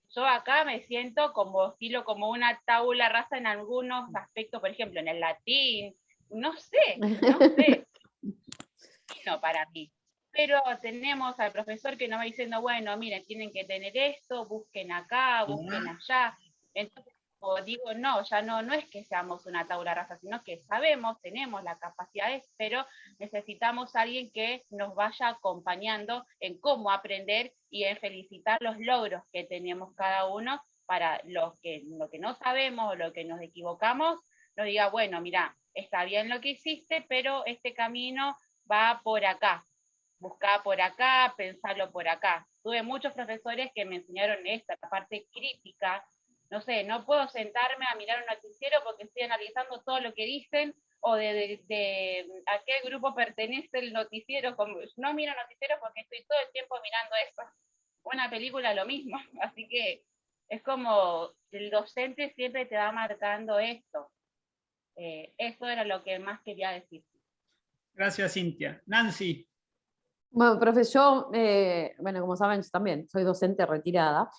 Yo acá me siento como estilo como una tabula rasa en algunos aspectos, por ejemplo, en el latín, no sé, no para mí. Pero tenemos al profesor que nos va diciendo, bueno, miren, tienen que tener esto, busquen acá, busquen allá. Entonces, como digo, no, ya no es que seamos una tabla rasa, sino que sabemos, tenemos la capacidad, pero necesitamos a alguien que nos vaya acompañando en cómo aprender y en felicitar los logros que tenemos cada uno para lo que no sabemos o lo que nos equivocamos, nos diga, bueno, mira, está bien lo que hiciste, pero este camino va por acá. Buscá por acá, pensarlo por acá. Tuve muchos profesores que me enseñaron esta parte crítica. No sé, no puedo sentarme a mirar un noticiero porque estoy analizando todo lo que dicen o de a qué grupo pertenece el noticiero. No miro noticieros porque estoy todo el tiempo mirando esto. Una película lo mismo. Así que es como el docente siempre te va marcando esto. Eso era lo que más quería decir. Gracias, Cintia. Nancy. Bueno, profe, yo, bueno, como saben, yo también soy docente retirada,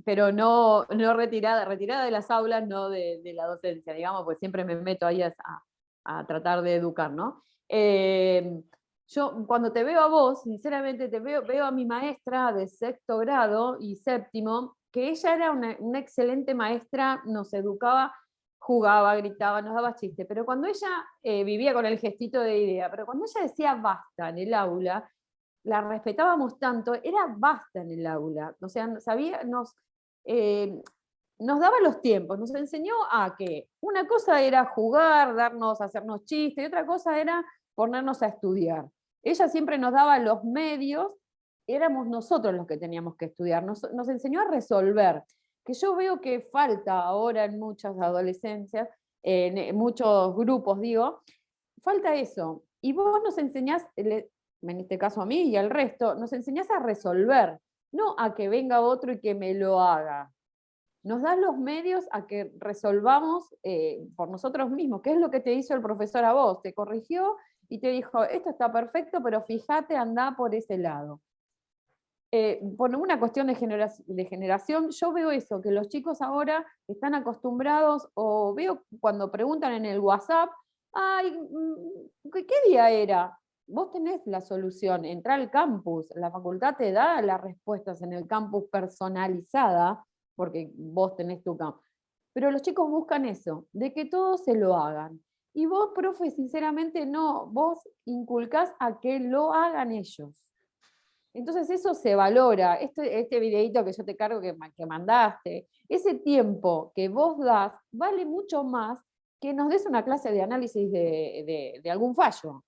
pero no retirada de las aulas, no de la docencia, digamos, porque siempre me meto ahí a tratar de educar, ¿no? Yo cuando te veo a vos, sinceramente veo a mi maestra de 6º grado y 7º, que ella era una excelente maestra, nos educaba, jugaba, gritaba, nos daba chistes, pero cuando ella vivía con el gestito de idea, pero cuando ella decía basta en el aula, la respetábamos tanto, era basta en el aula, o sea, nos daba los tiempos, nos enseñó a que una cosa era jugar, hacernos chistes, y otra cosa era ponernos a estudiar. Ella siempre nos daba los medios, éramos nosotros los que teníamos que estudiar, nos enseñó a resolver, que yo veo que falta ahora en muchas adolescencias, en muchos grupos, digo, falta eso. Y vos nos enseñás, en este caso a mí y al resto, nos enseñás a resolver, no a que venga otro y que me lo haga. Nos das los medios a que resolvamos por nosotros mismos, que es lo que te hizo el profesor a vos, te corrigió y te dijo, esto está perfecto, pero fíjate, anda por ese lado. Por una cuestión de generación, yo veo eso, que los chicos ahora están acostumbrados, o veo cuando preguntan en el WhatsApp, ay, ¿qué día era? Vos tenés la solución, entra al campus, la facultad te da las respuestas en el campus personalizada, porque vos tenés tu campus. Pero los chicos buscan eso, de que todos se lo hagan. Y vos, profe, sinceramente no, vos inculcás a que lo hagan ellos. Entonces eso se valora, este videíto que yo te cargo que mandaste, ese tiempo que vos das vale mucho más que nos des una clase de análisis de algún fallo.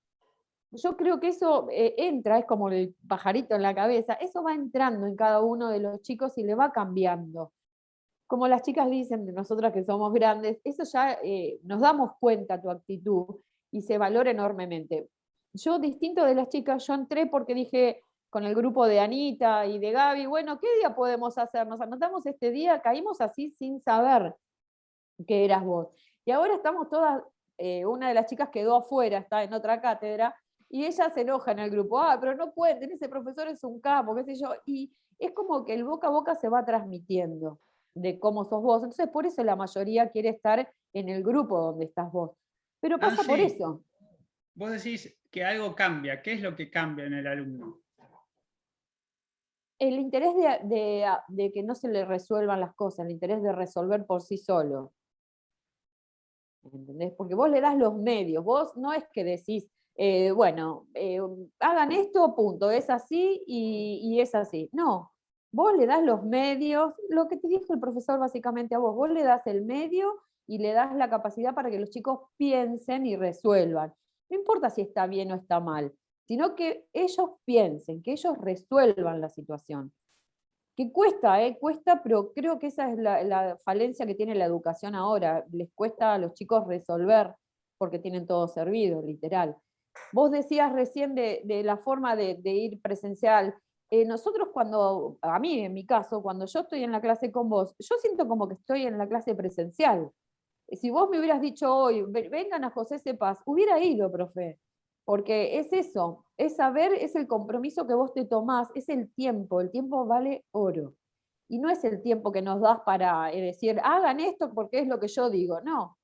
Yo creo que eso entra, es como el pajarito en la cabeza, eso va entrando en cada uno de los chicos y le va cambiando. Como las chicas dicen de nosotras que somos grandes, eso ya nos damos cuenta tu actitud y se valora enormemente. Yo, distinto de las chicas, yo entré porque dije, con el grupo de Anita y de Gaby, bueno, ¿qué día podemos hacer? Nos anotamos este día, caímos así sin saber que eras vos. Y ahora estamos todas, una de las chicas quedó afuera, está en otra cátedra, y ella se enoja en el grupo, pero no pueden, ese profesor es un capo, qué sé yo, y es como que el boca a boca se va transmitiendo de cómo sos vos, entonces por eso la mayoría quiere estar en el grupo donde estás vos. Pero pasa por eso. Vos decís que algo cambia, ¿qué es lo que cambia en el alumno? El interés de que no se le resuelvan las cosas, el interés de resolver por sí solo. ¿Entendés? Porque vos le das los medios, vos no es que decís, hagan esto, punto, es así y es así. No, vos le das los medios, lo que te dijo el profesor básicamente a vos, vos le das el medio y le das la capacidad para que los chicos piensen y resuelvan. No importa si está bien o está mal, sino que ellos piensen, que ellos resuelvan la situación. Que cuesta, pero creo que esa es la falencia que tiene la educación ahora. Les cuesta a los chicos resolver porque tienen todo servido, literal. Vos decías recién de la forma de ir presencial. Nosotros a mí en mi caso, cuando yo estoy en la clase con vos, yo siento como que estoy en la clase presencial. Si vos me hubieras dicho hoy, vengan a José Cepaz, hubiera ido, profe. Porque es eso, es saber, es el compromiso que vos te tomás, es el tiempo vale oro. Y no es el tiempo que nos das para decir, hagan esto porque es lo que yo digo, no.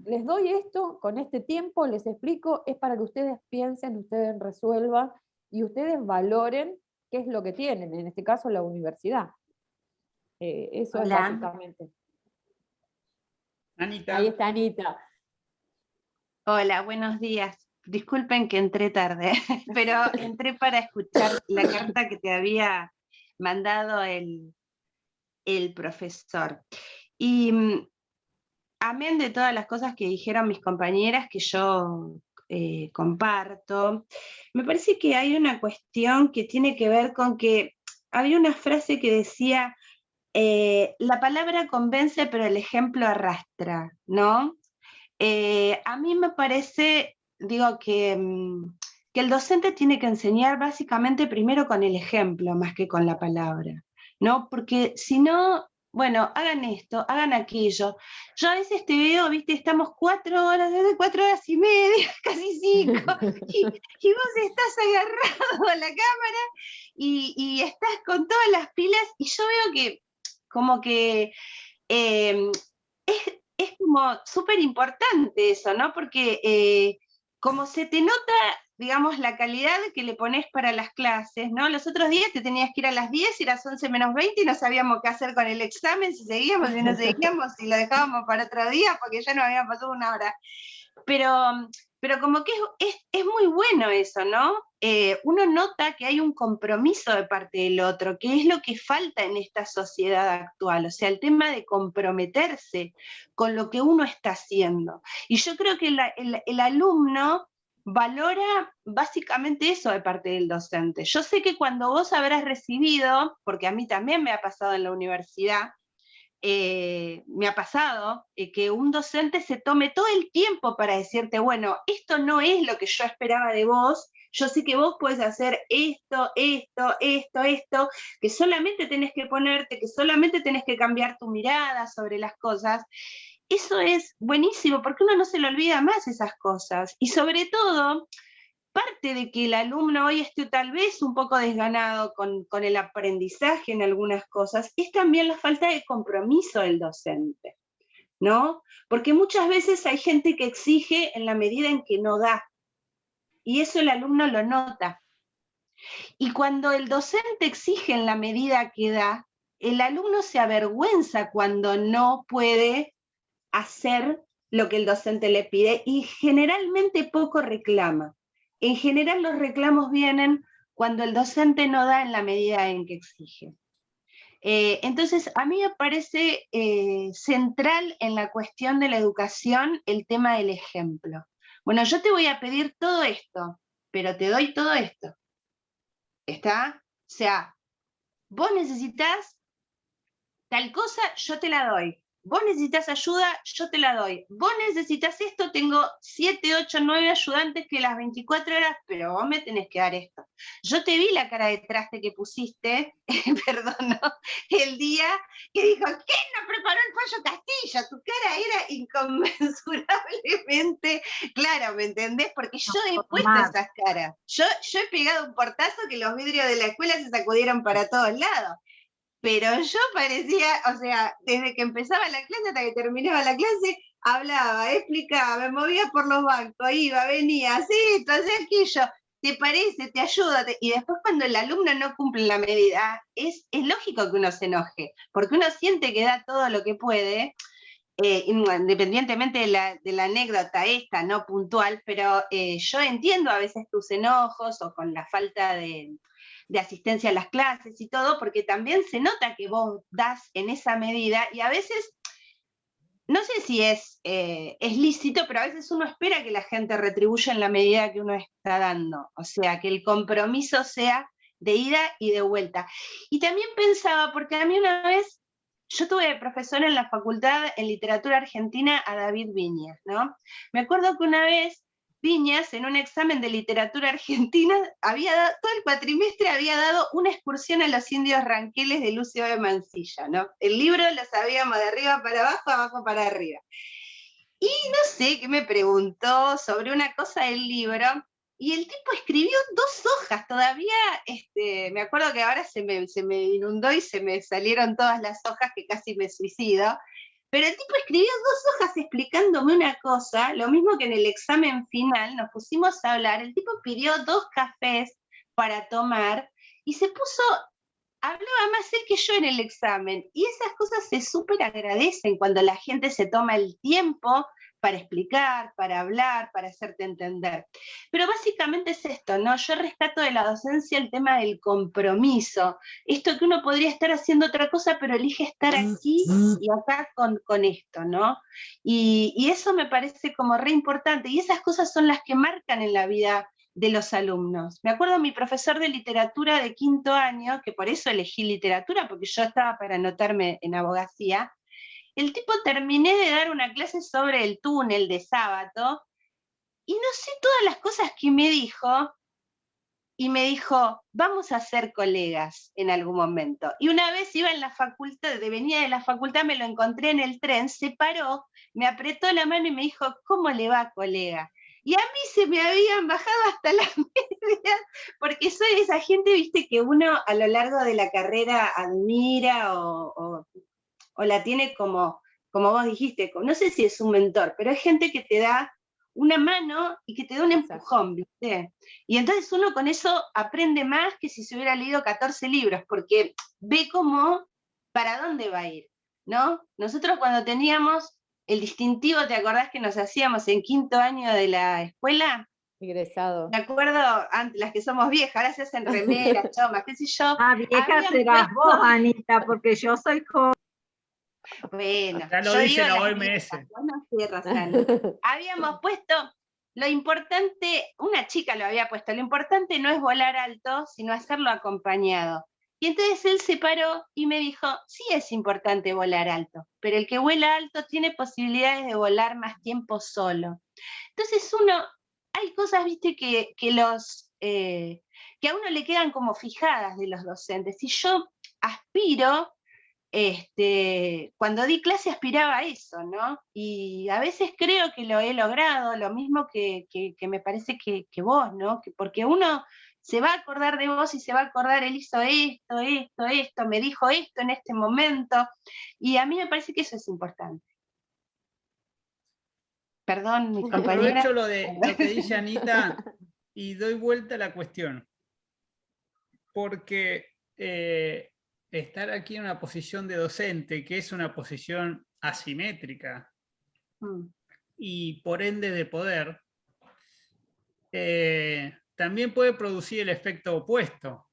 Les doy esto, con este tiempo les explico, es para que ustedes piensen, ustedes resuelvan y ustedes valoren qué es lo que tienen, en este caso la universidad. Eso es básicamente. Anita. Ahí está Anita. Hola, buenos días. Disculpen que entré tarde, pero entré para escuchar la carta que te había mandado el profesor. Y amén de todas las cosas que dijeron mis compañeras, que yo comparto, me parece que hay una cuestión que tiene que ver con que había una frase que decía, la palabra convence, pero el ejemplo arrastra, ¿no? A mí me parece, que el docente tiene que enseñar básicamente primero con el ejemplo, más que con la palabra, ¿no? Porque si no, bueno, hagan esto, hagan aquello. Yo a veces te veo, viste, estamos 4 horas, desde 4 horas y media, casi 5, y vos estás agarrado a la cámara y estás con todas las pilas, y yo veo que como que es como súper importante eso, ¿no? Porque como se te nota, digamos, la calidad que le pones para las clases, ¿no? Los otros días te tenías que ir a las 10 y las 11:20 y no sabíamos qué hacer con el examen, si seguíamos, si no seguíamos, si lo dejábamos para otro día, porque ya nos había pasado 1 hora. Pero como que es muy bueno eso, ¿no? Uno nota que hay un compromiso de parte del otro, que es lo que falta en esta sociedad actual, o sea, el tema de comprometerse con lo que uno está haciendo. Y yo creo que el alumno valora básicamente eso de parte del docente. Yo sé que cuando vos habrás recibido, porque a mí también me ha pasado en la universidad, me ha pasado que un docente se tome todo el tiempo para decirte, bueno, esto no es lo que yo esperaba de vos, yo sé que vos puedes hacer esto, que solamente tenés que ponerte, que solamente tenés que cambiar tu mirada sobre las cosas. Eso es buenísimo, porque uno no se le olvida más esas cosas, y sobre todo, parte de que el alumno hoy esté tal vez un poco desganado con el aprendizaje en algunas cosas, es también la falta de compromiso del docente, ¿no? Porque muchas veces hay gente que exige en la medida en que no da, y eso el alumno lo nota. Y cuando el docente exige en la medida que da, el alumno se avergüenza cuando no puede hacer lo que el docente le pide, y generalmente poco reclama. En general los reclamos vienen cuando el docente no da en la medida en que exige. Entonces, a mí me parece central en la cuestión de la educación el tema del ejemplo. Bueno, yo te voy a pedir todo esto, pero te doy todo esto. ¿Está? O sea, vos necesitas tal cosa, yo te la doy. Vos necesitas ayuda, yo te la doy. Vos necesitas esto, tengo 7, 8, 9 ayudantes que las 24 horas, pero vos me tenés que dar esto. Yo te vi la cara de traste que pusiste, perdón, ¿no? El día que dijo, ¿quién no preparó el pollo Castillo? Tu cara era inconmensurablemente claro, ¿me entendés? Porque yo he puesto esas caras. Yo he pegado un portazo que los vidrios de la escuela se sacudieron para todos lados. Pero yo parecía, o sea, desde que empezaba la clase hasta que terminaba la clase, hablaba, explicaba, me movía por los bancos, iba, venía, así, esto, así, aquello. ¿Te parece? ¿Te ayuda? Y después cuando el alumno no cumple la medida, es lógico que uno se enoje, porque uno siente que da todo lo que puede, independientemente de la anécdota esta, no puntual, pero yo entiendo a veces tus enojos o con la falta de asistencia a las clases y todo, porque también se nota que vos das en esa medida y a veces, no sé si es lícito, pero a veces uno espera que la gente retribuya en la medida que uno está dando, o sea, que el compromiso sea de ida y de vuelta. Y también pensaba, porque a mí una vez, yo tuve de profesor en la facultad en literatura argentina a David Viñas, ¿no? Me acuerdo que una vez Viñas, en un examen de literatura argentina, todo el cuatrimestre había dado una excursión a los indios ranqueles de Lucio de Mansilla, ¿no? El libro lo sabíamos de arriba para abajo, abajo para arriba. Y no sé qué me preguntó sobre una cosa del libro, y el tipo escribió 2 hojas, todavía, me acuerdo que ahora se me inundó y se me salieron todas las hojas que casi me suicido, pero el tipo escribió 2 hojas explicándome una cosa, lo mismo que en el examen final, nos pusimos a hablar, el tipo pidió 2 cafés para tomar, y se puso, hablaba más él que yo en el examen, y esas cosas se súper agradecen cuando la gente se toma el tiempo para explicar, para hablar, para hacerte entender. Pero básicamente es esto, ¿no? Yo rescato de la docencia el tema del compromiso, esto que uno podría estar haciendo otra cosa, pero elige estar aquí y acá con esto, ¿no? Y eso me parece como re importante, y esas cosas son las que marcan en la vida de los alumnos. Me acuerdo mi profesor de literatura de 5º año, que por eso elegí literatura, porque yo estaba para anotarme en abogacía. El tipo terminé de dar una clase sobre el túnel de Sábato, y no sé todas las cosas que me dijo, y me dijo, vamos a ser colegas en algún momento. Y una vez iba en la facultad, venía de la facultad, me lo encontré en el tren, se paró, me apretó la mano y me dijo, ¿cómo le va, colega? Y a mí se me habían bajado hasta las medias, porque soy esa gente, viste, que uno a lo largo de la carrera admira o la tiene como vos dijiste, no sé si es un mentor, pero es gente que te da una mano y que te da un empujón, ¿viste? Y entonces uno con eso aprende más que si se hubiera leído 14 libros, porque ve cómo, para dónde va a ir, ¿no? Nosotros cuando teníamos el distintivo, ¿te acordás que nos hacíamos en 5º año de la escuela? Egresado. Me acuerdo, las que somos viejas, ahora se hacen remeras, chomas, qué sé yo. Vieja serás vos, Anita, porque yo soy joven. Bueno, ya lo dice la OMS. Habíamos puesto, lo importante, una chica lo había puesto, lo importante no es volar alto, sino hacerlo acompañado. Y entonces él se paró y me dijo, sí es importante volar alto, pero el que vuela alto tiene posibilidades de volar más tiempo solo. Entonces hay cosas, viste, que a uno le quedan como fijadas de los docentes. Y yo aspiro, cuando di clase aspiraba a eso, ¿no? Y a veces creo que lo he logrado, lo mismo que me parece que vos, ¿no? Porque uno se va a acordar de vos y se va a acordar, él hizo esto, me dijo esto en este momento, y a mí me parece que eso es importante. Perdón, mis compañeras. Aprovecho lo que dice Anita y doy vuelta a la cuestión, porque estar aquí en una posición de docente, que es una posición asimétrica y por ende de poder, también puede producir el efecto opuesto,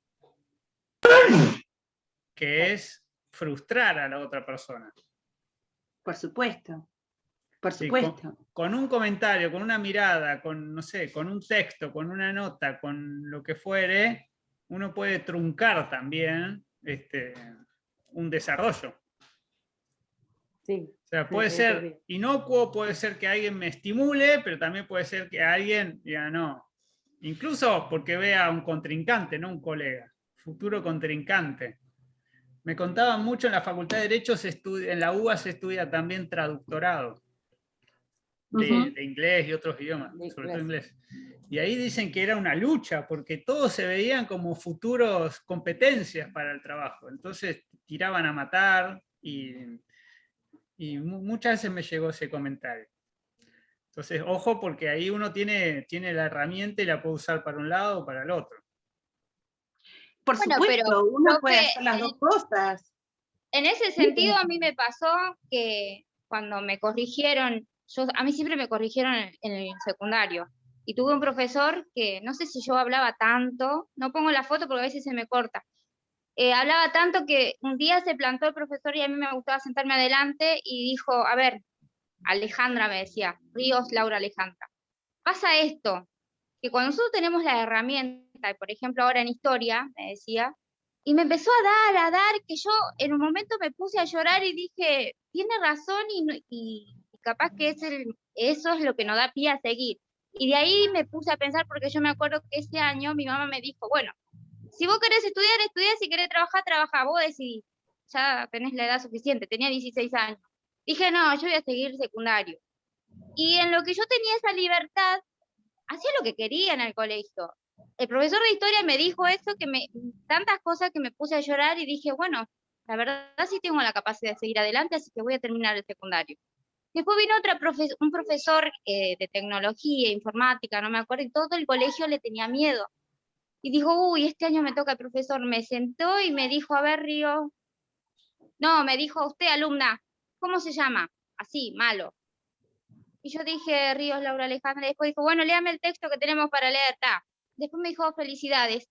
que es frustrar a la otra persona. Por supuesto. Por sí, supuesto. Con un comentario, con una mirada, con, no sé, con un texto, con una nota, con lo que fuere, uno puede truncar también un desarrollo. Sí. O sea, puede ser inocuo, puede ser que alguien me estimule, pero también puede ser que alguien diga, no, Incluso porque ve a un contrincante, no un colega, futuro contrincante. Me contaban mucho en la Facultad de Derecho, en la UBA se estudia también traductorado de inglés y otros idiomas, sobre todo inglés. Y ahí dicen que era una lucha, porque todos se veían como futuros competencias para el trabajo. Entonces tiraban a matar y muchas veces me llegó ese comentario. Entonces, ojo, porque ahí uno tiene la herramienta y la puede usar para un lado o para el otro. Por supuesto, uno puede hacer las dos cosas. En ese sentido, a mí me pasó que cuando me corrigieron, a mí siempre me corrigieron en el secundario, y tuve un profesor que, no sé si yo hablaba tanto, no pongo la foto porque a veces se me corta, hablaba tanto que un día se plantó el profesor y a mí me gustaba sentarme adelante y dijo, a ver, Alejandra, me decía, Ríos Laura Alejandra, pasa esto, que cuando nosotros tenemos la herramienta, por ejemplo ahora en historia, me decía, y me empezó a dar, que yo en un momento me puse a llorar y dije, tiene razón y capaz que eso es lo que nos da pie a seguir. Y de ahí me puse a pensar, porque yo me acuerdo que ese año mi mamá me dijo, bueno, si vos querés estudiar, estudiá, si querés trabajar, trabaja, vos decidís, ya tenés la edad suficiente, tenía 16 años. Dije, no, yo voy a seguir secundario. Y en lo que yo tenía esa libertad, hacía lo que quería en el colegio. El profesor de historia me dijo eso, tantas cosas que me puse a llorar y dije, bueno, la verdad sí tengo la capacidad de seguir adelante, así que voy a terminar el secundario. Después vino un profesor de tecnología, informática, no me acuerdo, y todo el colegio le tenía miedo. Y dijo, uy, este año me toca el profesor. Me sentó y me dijo, a ver, Río. No, me dijo, usted, alumna, ¿cómo se llama? Así, malo. Y yo dije, Ríos Laura Alejandra, y después dijo, bueno, léame el texto que tenemos para leer, Después me dijo, felicidades,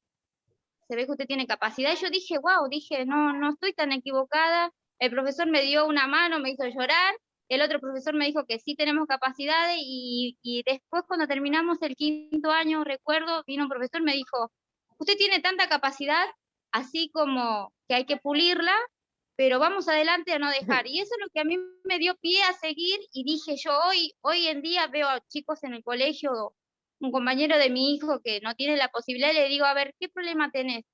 se ve que usted tiene capacidad. Y yo dije, wow, no estoy tan equivocada. El profesor me dio una mano, me hizo llorar. El otro profesor me dijo que sí tenemos capacidades. Y después, cuando terminamos el 5º año, recuerdo, vino un profesor y me dijo, usted tiene tanta capacidad, así como que hay que pulirla, pero vamos adelante a no dejar. Y eso es lo que a mí me dio pie a seguir, y dije yo, hoy en día veo a chicos en el colegio, un compañero de mi hijo que no tiene la posibilidad, y le digo, a ver, ¿qué problema tenés?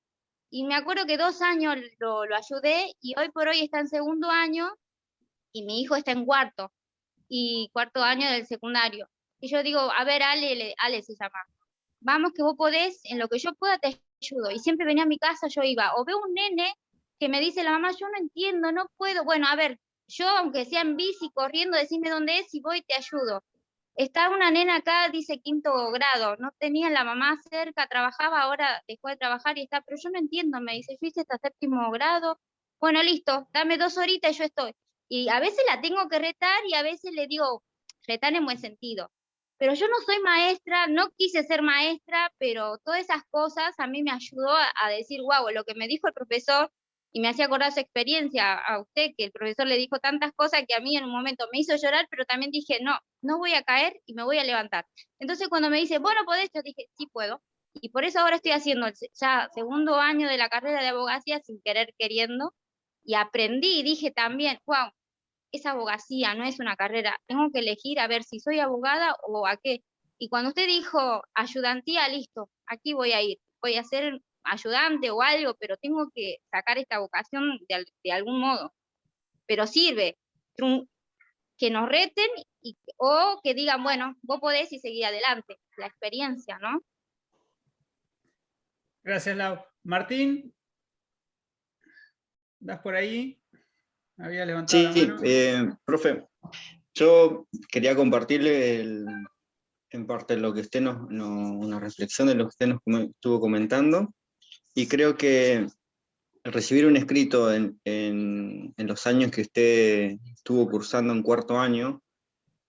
Y me acuerdo que 2 años lo ayudé, y hoy por hoy está en 2º año, y mi hijo está en 4º año del secundario. Y yo digo, a ver, Ale se llama, vamos que vos podés, en lo que yo pueda te ayudo. Y siempre venía a mi casa, yo iba, o veo un nene que me dice la mamá, yo no entiendo, no puedo, bueno, a ver, yo aunque sea en bici, corriendo, decime dónde es y voy y te ayudo. Está una nena acá, dice 5º grado, no tenía la mamá cerca, trabajaba, ahora dejó de trabajar y está, pero yo no entiendo, me dice, yo hice hasta 7º grado, bueno, listo, dame 2 horitas y yo estoy. Y a veces la tengo que retar y a veces le digo, retar en buen sentido. Pero yo no soy maestra, no quise ser maestra, pero todas esas cosas a mí me ayudó a decir, wow, lo que me dijo el profesor, y me hacía acordar su experiencia a usted, que el profesor le dijo tantas cosas que a mí en un momento me hizo llorar, pero también dije, no voy a caer y me voy a levantar. Entonces cuando me dice, bueno, podés, yo dije, sí puedo, y por eso ahora estoy haciendo ya 2º año de la carrera de abogacía sin querer queriendo, y aprendí y dije también, wow, es abogacía, no es una carrera, tengo que elegir a ver si soy abogada o a qué. Y cuando usted dijo ayudantía, listo, aquí voy a ir, voy a ser ayudante o algo, pero tengo que sacar esta vocación de algún modo. Pero sirve que nos reten o que digan, bueno, vos podés y seguir adelante, la experiencia, ¿no? Gracias, Lau. Martín, ¿das por ahí? Había levantado la mano. Profe, yo quería compartirle en parte lo que usted una reflexión de lo que usted nos estuvo comentando, y creo que recibir un escrito en los años que usted estuvo cursando en 4º año,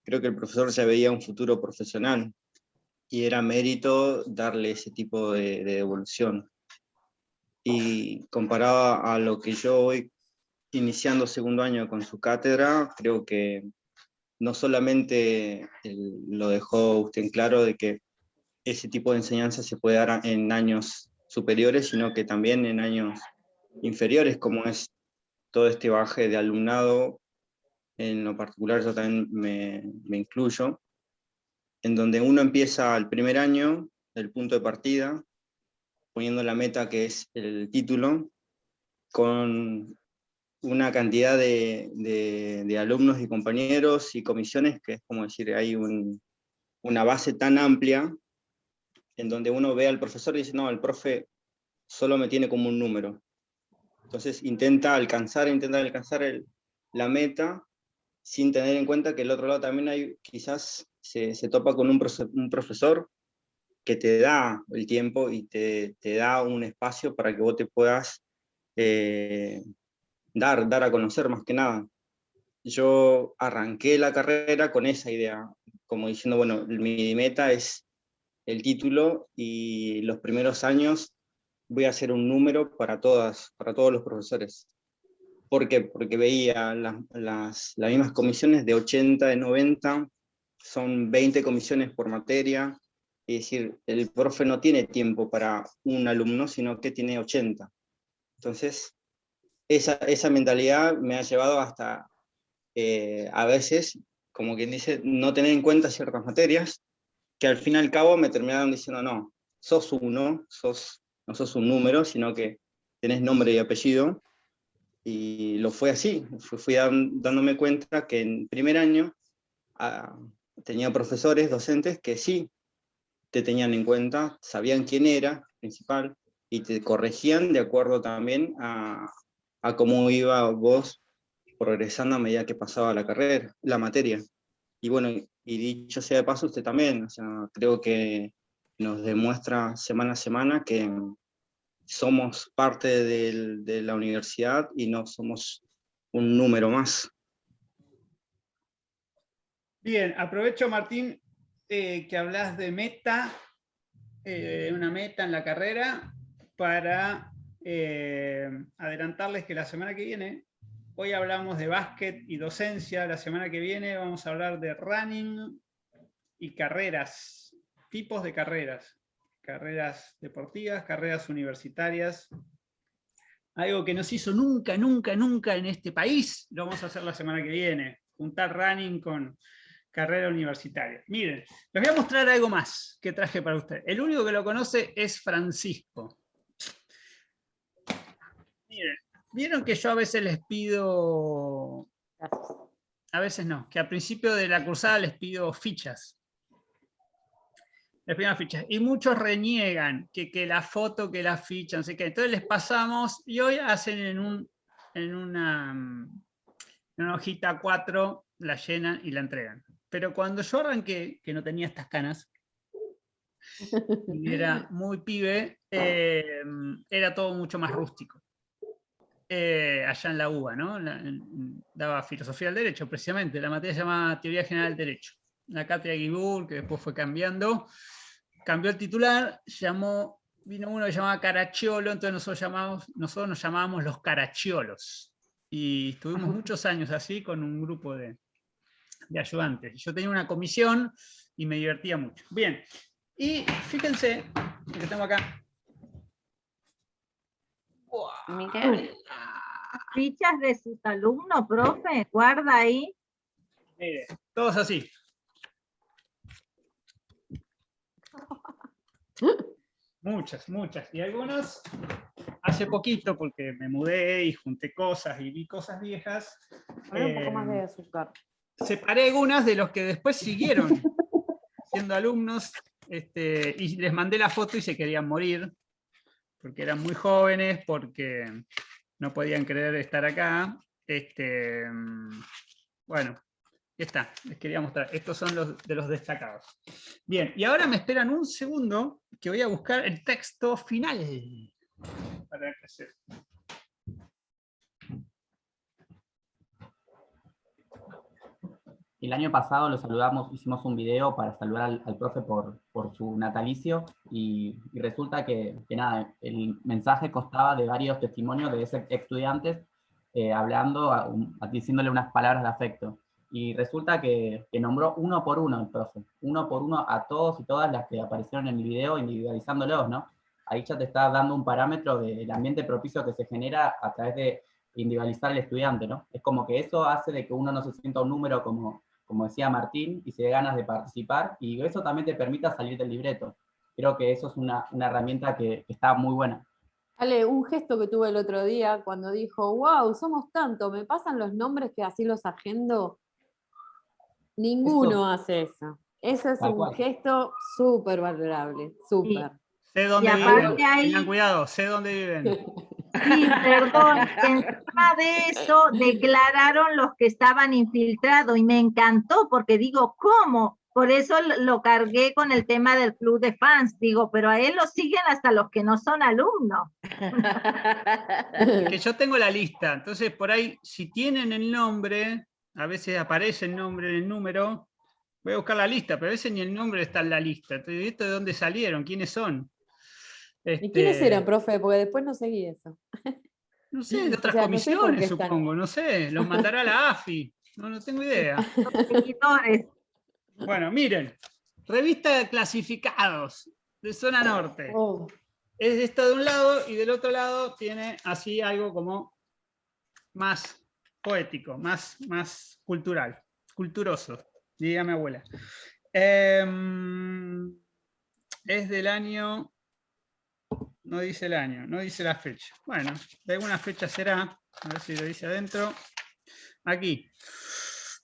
creo que el profesor ya veía un futuro profesional, y era mérito darle ese tipo de devolución. Y comparado a lo que yo voy iniciando 2º año con su cátedra, creo que no solamente lo dejó usted en claro de que ese tipo de enseñanza se puede dar en años superiores, sino que también en años inferiores, como es todo este baje de alumnado. En lo particular yo también me incluyo, en donde uno empieza el primer año del punto de partida, poniendo la meta que es el título, con una cantidad de alumnos y compañeros y comisiones que es como decir, hay una base tan amplia en donde uno ve al profesor y dice, no, el profe solo me tiene como un número. Entonces intenta alcanzar la meta sin tener en cuenta que el otro lado también hay, quizás se topa con un profesor que te da el tiempo y te da un espacio para que vos te puedas dar a conocer más que nada. Yo arranqué la carrera con esa idea, como diciendo, bueno, mi meta es el título y los primeros años voy a hacer un número para todos los profesores. ¿Por qué? Porque veía las mismas comisiones de 80, de 90, son 20 comisiones por materia, es decir, el profe no tiene tiempo para un alumno, sino que tiene 80. Entonces, esa mentalidad me ha llevado hasta, a veces, como quien dice, no tener en cuenta ciertas materias, que al fin y al cabo me terminaron diciendo, no, sos uno, no sos un número, sino que tenés nombre y apellido, y lo fue así, fui dándome cuenta que en primer año tenía profesores, docentes, que sí te tenían en cuenta, sabían quién era principal, y te corregían de acuerdo también a cómo iba vos progresando a medida que pasaba la carrera, la materia. Y bueno, y dicho sea de paso, usted también, o sea, creo que nos demuestra semana a semana que somos parte de la universidad y no somos un número más. Bien, aprovecho, Martín, que hablas de meta, una meta en la carrera, para adelantarles que la semana que viene, hoy hablamos de básquet y docencia, la semana que viene vamos a hablar de running y carreras, tipos de carreras deportivas, carreras universitarias, algo que no se hizo nunca en este país, lo vamos a hacer la semana que viene, juntar running con carrera universitaria. Miren, les voy a mostrar algo más que traje para ustedes. El único que lo conoce es Francisco. Miren, vieron que yo a veces les pido, a veces no, que al principio de la cursada les pido fichas. Les pido fichas. Y muchos reniegan que la foto, que la ficha, no sé qué. Entonces les pasamos y hoy hacen en una hojita 4, la llenan y la entregan. Pero cuando yo arranqué, que no tenía estas canas, y era muy pibe, era todo mucho más rústico. Allá en la UBA, ¿no? Daba filosofía del derecho, precisamente. La materia se llama Teoría General del Derecho. La cátedra Guibur, que después fue cambiando, cambió el titular, vino uno que se llamaba Caracciolo, entonces nosotros nos llamábamos los Caraciolos. Y estuvimos muchos años así con un grupo de ayudantes. Yo tenía una comisión y me divertía mucho. Bien, y fíjense lo que tengo acá. Fichas de sus alumnos, profe, guarda ahí. Mire, todos así. Muchas. Y algunos hace poquito, porque me mudé y junté cosas y vi cosas viejas. Un poco más de azúcar. Separé algunas de los que después siguieron siendo alumnos, y les mandé la foto y se querían morir, porque eran muy jóvenes, porque no podían creer estar acá. Bueno, ya está, les quería mostrar. Estos son los de los destacados. Bien, y ahora me esperan un segundo, que voy a buscar el texto final para crecer. El año pasado lo saludamos, hicimos un video para saludar al profe por su natalicio, y resulta que nada, el mensaje constaba de varios testimonios de ese estudiantes hablando, diciéndole unas palabras de afecto. Y resulta que nombró uno por uno el profe, uno por uno a todos y todas las que aparecieron en el video, individualizándolos, ¿no? Ahí ya te está dando un parámetro del ambiente propicio que se genera a través de individualizar al estudiante, ¿no? Es como que eso hace de que uno no se sienta un número como decía Martín, y se dé ganas de participar, y eso también te permita salir del libreto. creo que eso es una herramienta que está muy buena. Ale, un gesto que tuve el otro día cuando dijo, wow, somos tanto, me pasan los nombres que así los agendo. Ninguno hace eso. Eso es un gesto súper valorable, súper. Sé dónde viven, tengan cuidado, sé dónde viven. Sí, perdón, encima de eso declararon los que estaban infiltrados y me encantó porque digo, ¿cómo? Por eso lo cargué con el tema del club de fans, digo, pero a él lo siguen hasta los que no son alumnos. Que yo tengo la lista, entonces por ahí, si tienen el nombre, a veces aparece el nombre en el número, voy a buscar la lista, pero a veces ni el nombre está en la lista. Entonces, ¿esto de dónde salieron? ¿Quiénes son? ¿Y quiénes eran, profe? Porque después no seguí eso. No sé, de otras O sea, no sé por comisiones, qué están. supongo, no sé, los mandará la AFI, no tengo idea. Seguidores. Bueno, miren, revista de clasificados de zona norte. Oh. Es esto de un lado y del otro lado tiene así algo como más poético, más cultural, culturoso, diría mi abuela. Es del año, no dice el año, no dice la fecha. Bueno, de alguna fecha será, a ver si lo dice adentro. Aquí,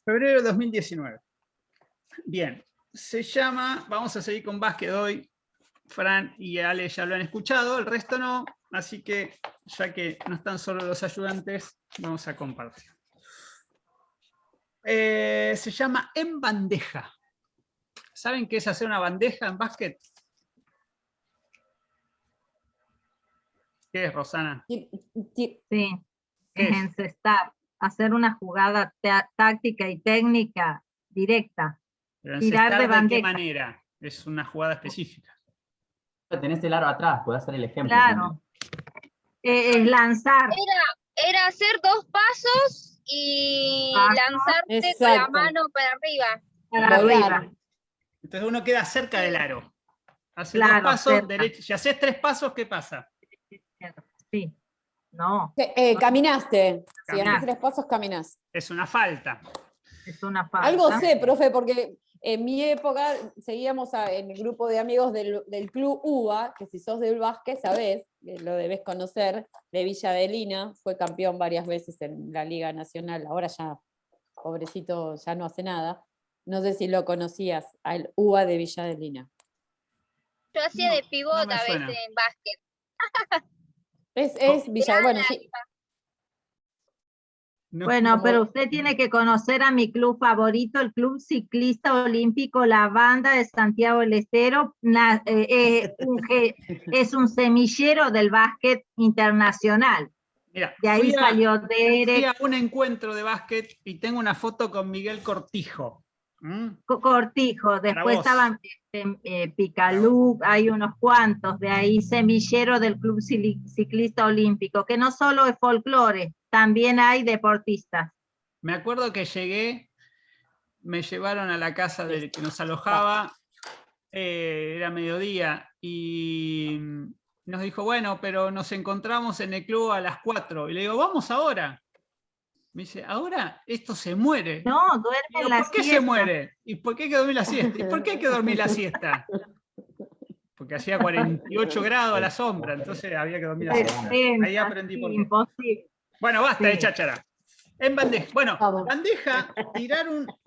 febrero de 2019. Bien, se llama, vamos a seguir con básquet hoy. Fran y Ale ya lo han escuchado, el resto no, así que ya que no están solo los ayudantes, vamos a compartir. Se llama En Bandeja. ¿Saben qué es hacer una bandeja en básquet? ¿Qué es, Rosana? Sí, es encestar, hacer una jugada táctica y técnica directa. Pero tirar de ¿de qué bandeja. manera? Es una jugada específica. Tenés el aro atrás, podés hacer el ejemplo. Claro. Es lanzar. Era hacer 2 pasos y lanzarte con la mano para arriba. Para arriba. Entonces uno queda cerca del aro. Hace Claro, 2 pasos, cerca. derecho. Si haces 3 pasos, ¿qué pasa? Sí. No. Caminaste. Si Caminas. haces 3 pasos, caminás. Es una falta. Es una falta. Algo sé, profe, porque en mi época seguíamos en el grupo de amigos del club UBA, que si sos del básquet sabés, que lo debés conocer, de Villa Adelina, fue campeón varias veces en la Liga Nacional, ahora ya, pobrecito, ya no hace nada. No sé si lo conocías, al UBA de Villa Adelina. Yo hacía de pivot no me a veces suena. en básquet. Es Villa, bueno, sí. No, Bueno, como- pero usted tiene que conocer a mi club favorito, el Club Ciclista Olímpico La Banda de Santiago del Estero. Es un semillero del básquet internacional. Mira, De ahí fui salió fui Derek, a un encuentro de básquet y tengo una foto con Miguel Cortijo. Cortijo, después vos. estaban Picalú, hay unos cuantos, de ahí semillero del Club Ciclista Olímpico, que no solo es folclore, también hay deportistas. Me acuerdo que llegué, me llevaron a la casa del que nos alojaba, era mediodía, y nos dijo, bueno, pero nos encontramos en el club a las 4. Y le digo, vamos ahora. Me dice, ¿ahora? Esto se muere. No, duerme Digo, la ¿por qué siesta. se muere? ¿Y por qué hay que dormir la siesta? ¿Y por qué hay que dormir la siesta? Porque hacía 48 grados a la sombra, entonces había que dormir la siesta. Ahí aprendí por qué. Imposible. Bueno, basta de Sí. cháchara. En bandeja. Bueno, bandeja,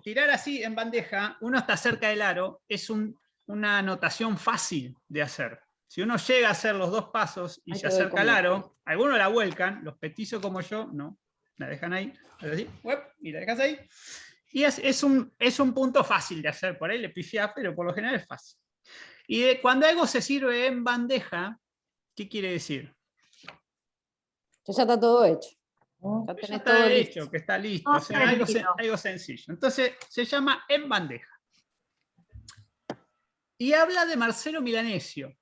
tirar así en bandeja, uno está cerca del aro, es una anotación fácil de hacer. Si uno llega a hacer los 2 pasos y Ahí se te doy acerca al como- aro, algunos la vuelcan, los petizos como yo, no, la dejan ahí, así, y la dejas ahí. Y es un punto fácil de hacer, por ahí le pifiás, pero por lo general es fácil. Y cuando algo se sirve en bandeja, ¿qué quiere decir? Ya está todo hecho. Ya Ya tenés está todo hecho, listo. que está listo, Todo o sea, algo servido. sencillo. Entonces, se llama En Bandeja. Y habla de Marcelo Milanesio,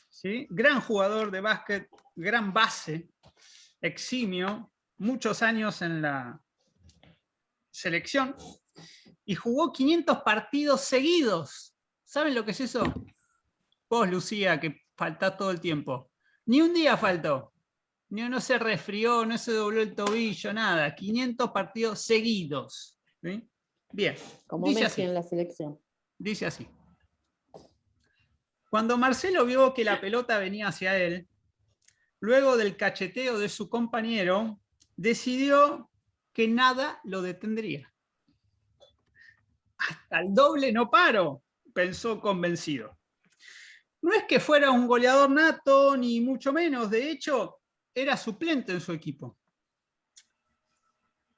¿sí? Gran jugador de básquet, gran base, eximio, muchos años en la selección, y jugó 500 partidos seguidos. ¿Saben lo que es eso? Vos, Lucía, que faltás todo el tiempo. Ni un día faltó. No se resfrió, no se dobló el tobillo, nada. 500 partidos seguidos. ¿Sí? Bien. Como Dice Messi así. en la selección. Dice así. Cuando Marcelo vio que la pelota venía hacia él, luego del cacheteo de su compañero, decidió que nada lo detendría. Hasta el doble no paro, pensó convencido. No es que fuera un goleador nato, ni mucho menos, de hecho, era suplente en su equipo.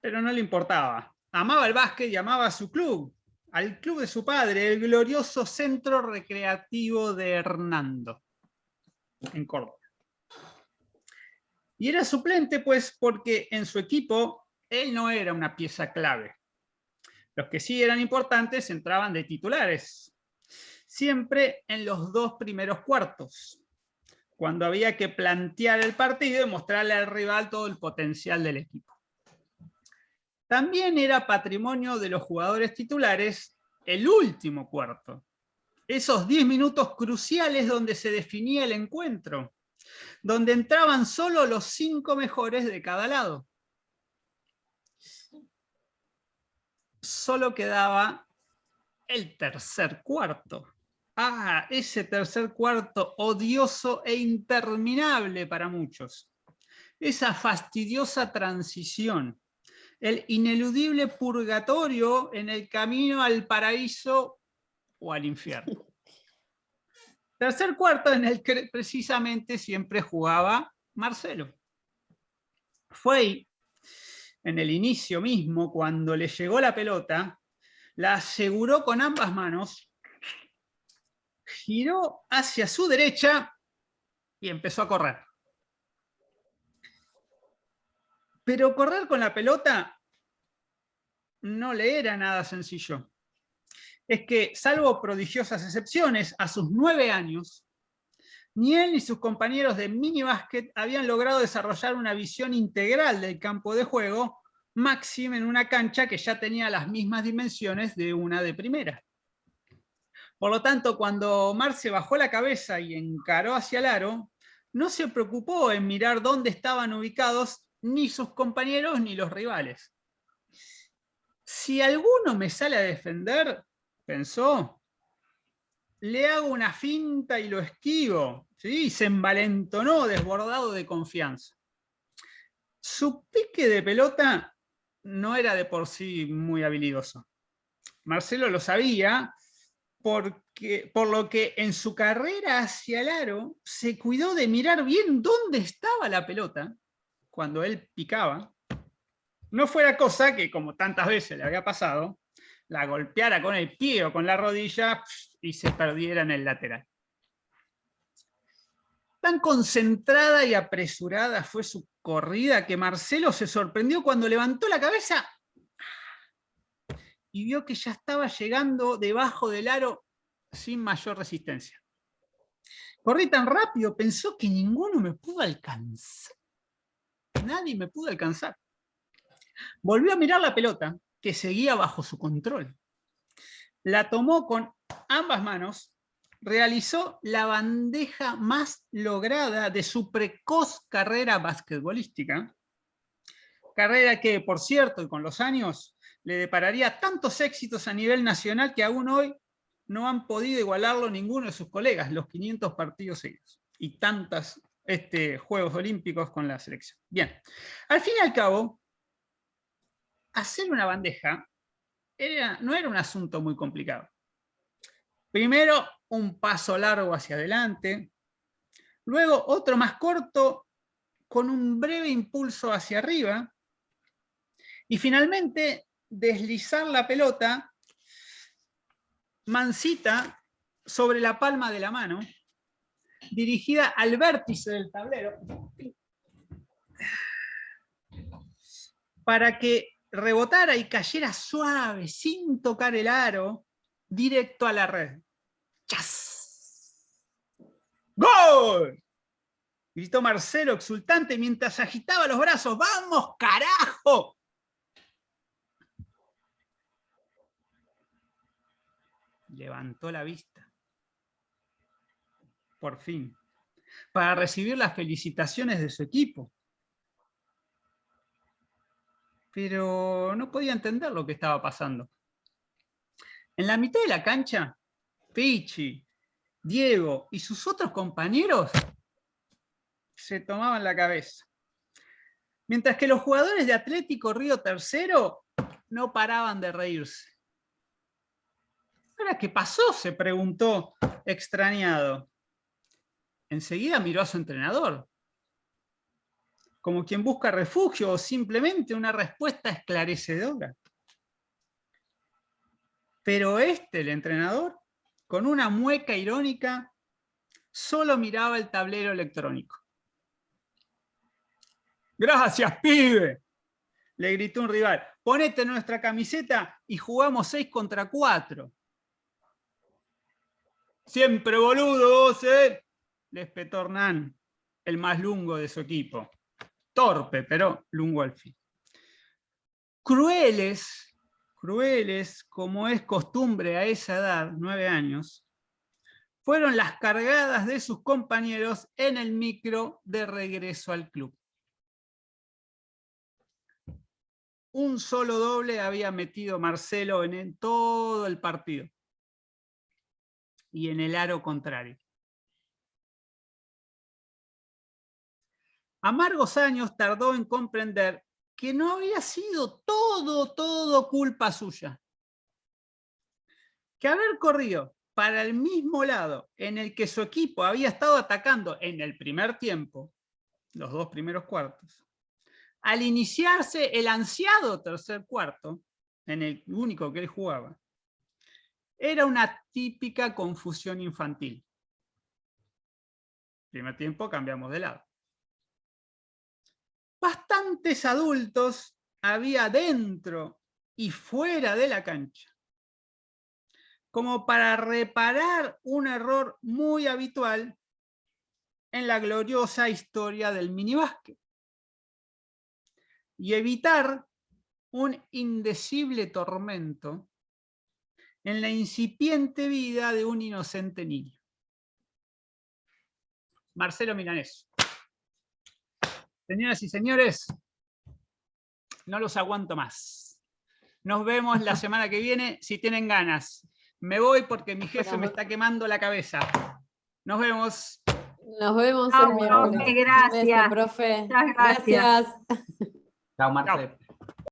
Pero no le importaba. Amaba el básquet y amaba a su club, al club de su padre, el glorioso Centro Recreativo de Hernando, en Córdoba. Y era suplente, pues, porque en su equipo él no era una pieza clave. Los que sí eran importantes entraban de titulares, siempre en los 2 primeros cuartos, cuando había que plantear el partido y mostrarle al rival todo el potencial del equipo. También era patrimonio de los jugadores titulares el último cuarto, esos 10 minutos cruciales donde se definía el encuentro, donde entraban solo los 5 mejores de cada lado. Solo quedaba el tercer cuarto. Ese tercer cuarto odioso e interminable para muchos. Esa fastidiosa transición. El ineludible purgatorio en el camino al paraíso o al infierno. Tercer cuarto en el que precisamente siempre jugaba Marcelo. Fue ahí, en el inicio mismo, cuando le llegó la pelota, la aseguró con ambas manos, giró hacia su derecha y empezó a correr. Pero correr con la pelota no le era nada sencillo. Es que, salvo prodigiosas excepciones, a sus 9 años, ni él ni sus compañeros de minibásquet habían logrado desarrollar una visión integral del campo de juego, máxime en una cancha que ya tenía las mismas dimensiones de una de primera. Por lo tanto, cuando Omar se bajó la cabeza y encaró hacia el aro, no se preocupó en mirar dónde estaban ubicados ni sus compañeros ni los rivales. Si alguno me sale a defender, pensó, le hago una finta y lo esquivo. ¿Sí? Se envalentonó, desbordado de confianza. Su pique de pelota no era de por sí muy habilidoso. Marcelo lo sabía, por lo que en su carrera hacia el aro se cuidó de mirar bien dónde estaba la pelota cuando él picaba. No fuera cosa que, como tantas veces le había pasado, la golpeara con el pie o con la rodilla y se perdiera en el lateral. Tan concentrada y apresurada fue su corrida que Marcelo se sorprendió cuando levantó la cabeza y vio que ya estaba llegando debajo del aro sin mayor resistencia. Corrí tan rápido, pensó que ninguno me pudo alcanzar. Nadie me pudo alcanzar. Volvió a mirar la pelota, que seguía bajo su control. La tomó con ambas manos, realizó la bandeja más lograda de su precoz carrera basquetbolística, carrera que, por cierto, y con los años, le depararía tantos éxitos a nivel nacional que aún hoy no han podido igualarlo ninguno de sus colegas, los 500 partidos seguidos y tantos Juegos Olímpicos con la selección. Bien, al fin y al cabo, hacer una bandeja no era un asunto muy complicado. Primero, un paso largo hacia adelante, luego otro más corto con un breve impulso hacia arriba, y finalmente deslizar la pelota mansita sobre la palma de la mano, dirigida al vértice del tablero, para que rebotara y cayera suave, sin tocar el aro, directo a la red. ¡Chas! ¡Gol! Gritó Marcelo exultante mientras agitaba los brazos. ¡Vamos, carajo! Levantó la vista. Por fin. Para recibir las felicitaciones de su equipo. Pero no podía entender lo que estaba pasando. En la mitad de la cancha, Pichi, Diego y sus otros compañeros se tomaban la cabeza. Mientras que los jugadores de Atlético Río Tercero no paraban de reírse. ¿Ahora qué pasó?, se preguntó extrañado. Enseguida miró a su entrenador, como quien busca refugio o simplemente una respuesta esclarecedora. Pero el entrenador, con una mueca irónica, solo miraba el tablero electrónico. ¡Gracias, pibe!, le gritó un rival. Ponete nuestra camiseta y jugamos 6 contra 4. Siempre boludo vos, ¿eh?, le espetó Hernán, el más lungo de su equipo. Torpe, pero lungo al fin. Crueles, como es costumbre a esa edad, 9 años, fueron las cargadas de sus compañeros en el micro de regreso al club. Un solo doble había metido Marcelo en todo el partido y en el aro contrario. Amargos años tardó en comprender que no había sido todo culpa suya. Que haber corrido para el mismo lado en el que su equipo había estado atacando en el primer tiempo, los 2 primeros cuartos, al iniciarse el ansiado tercer cuarto, en el único que él jugaba, era una típica confusión infantil. Primer tiempo, cambiamos de lado. Bastantes adultos había dentro y fuera de la cancha, como para reparar un error muy habitual en la gloriosa historia del minibásquet y evitar un indecible tormento en la incipiente vida de un inocente niño. Marcelo Milanés. Señoras y señores, no los aguanto más. Nos vemos la semana que viene, si tienen ganas. Me voy porque mi jefe me está quemando la cabeza. Nos vemos. Nos vemos Chao, el miércoles. profe, gracias. Un beso, profe. Muchas gracias. Gracias. Chao, Marcelo.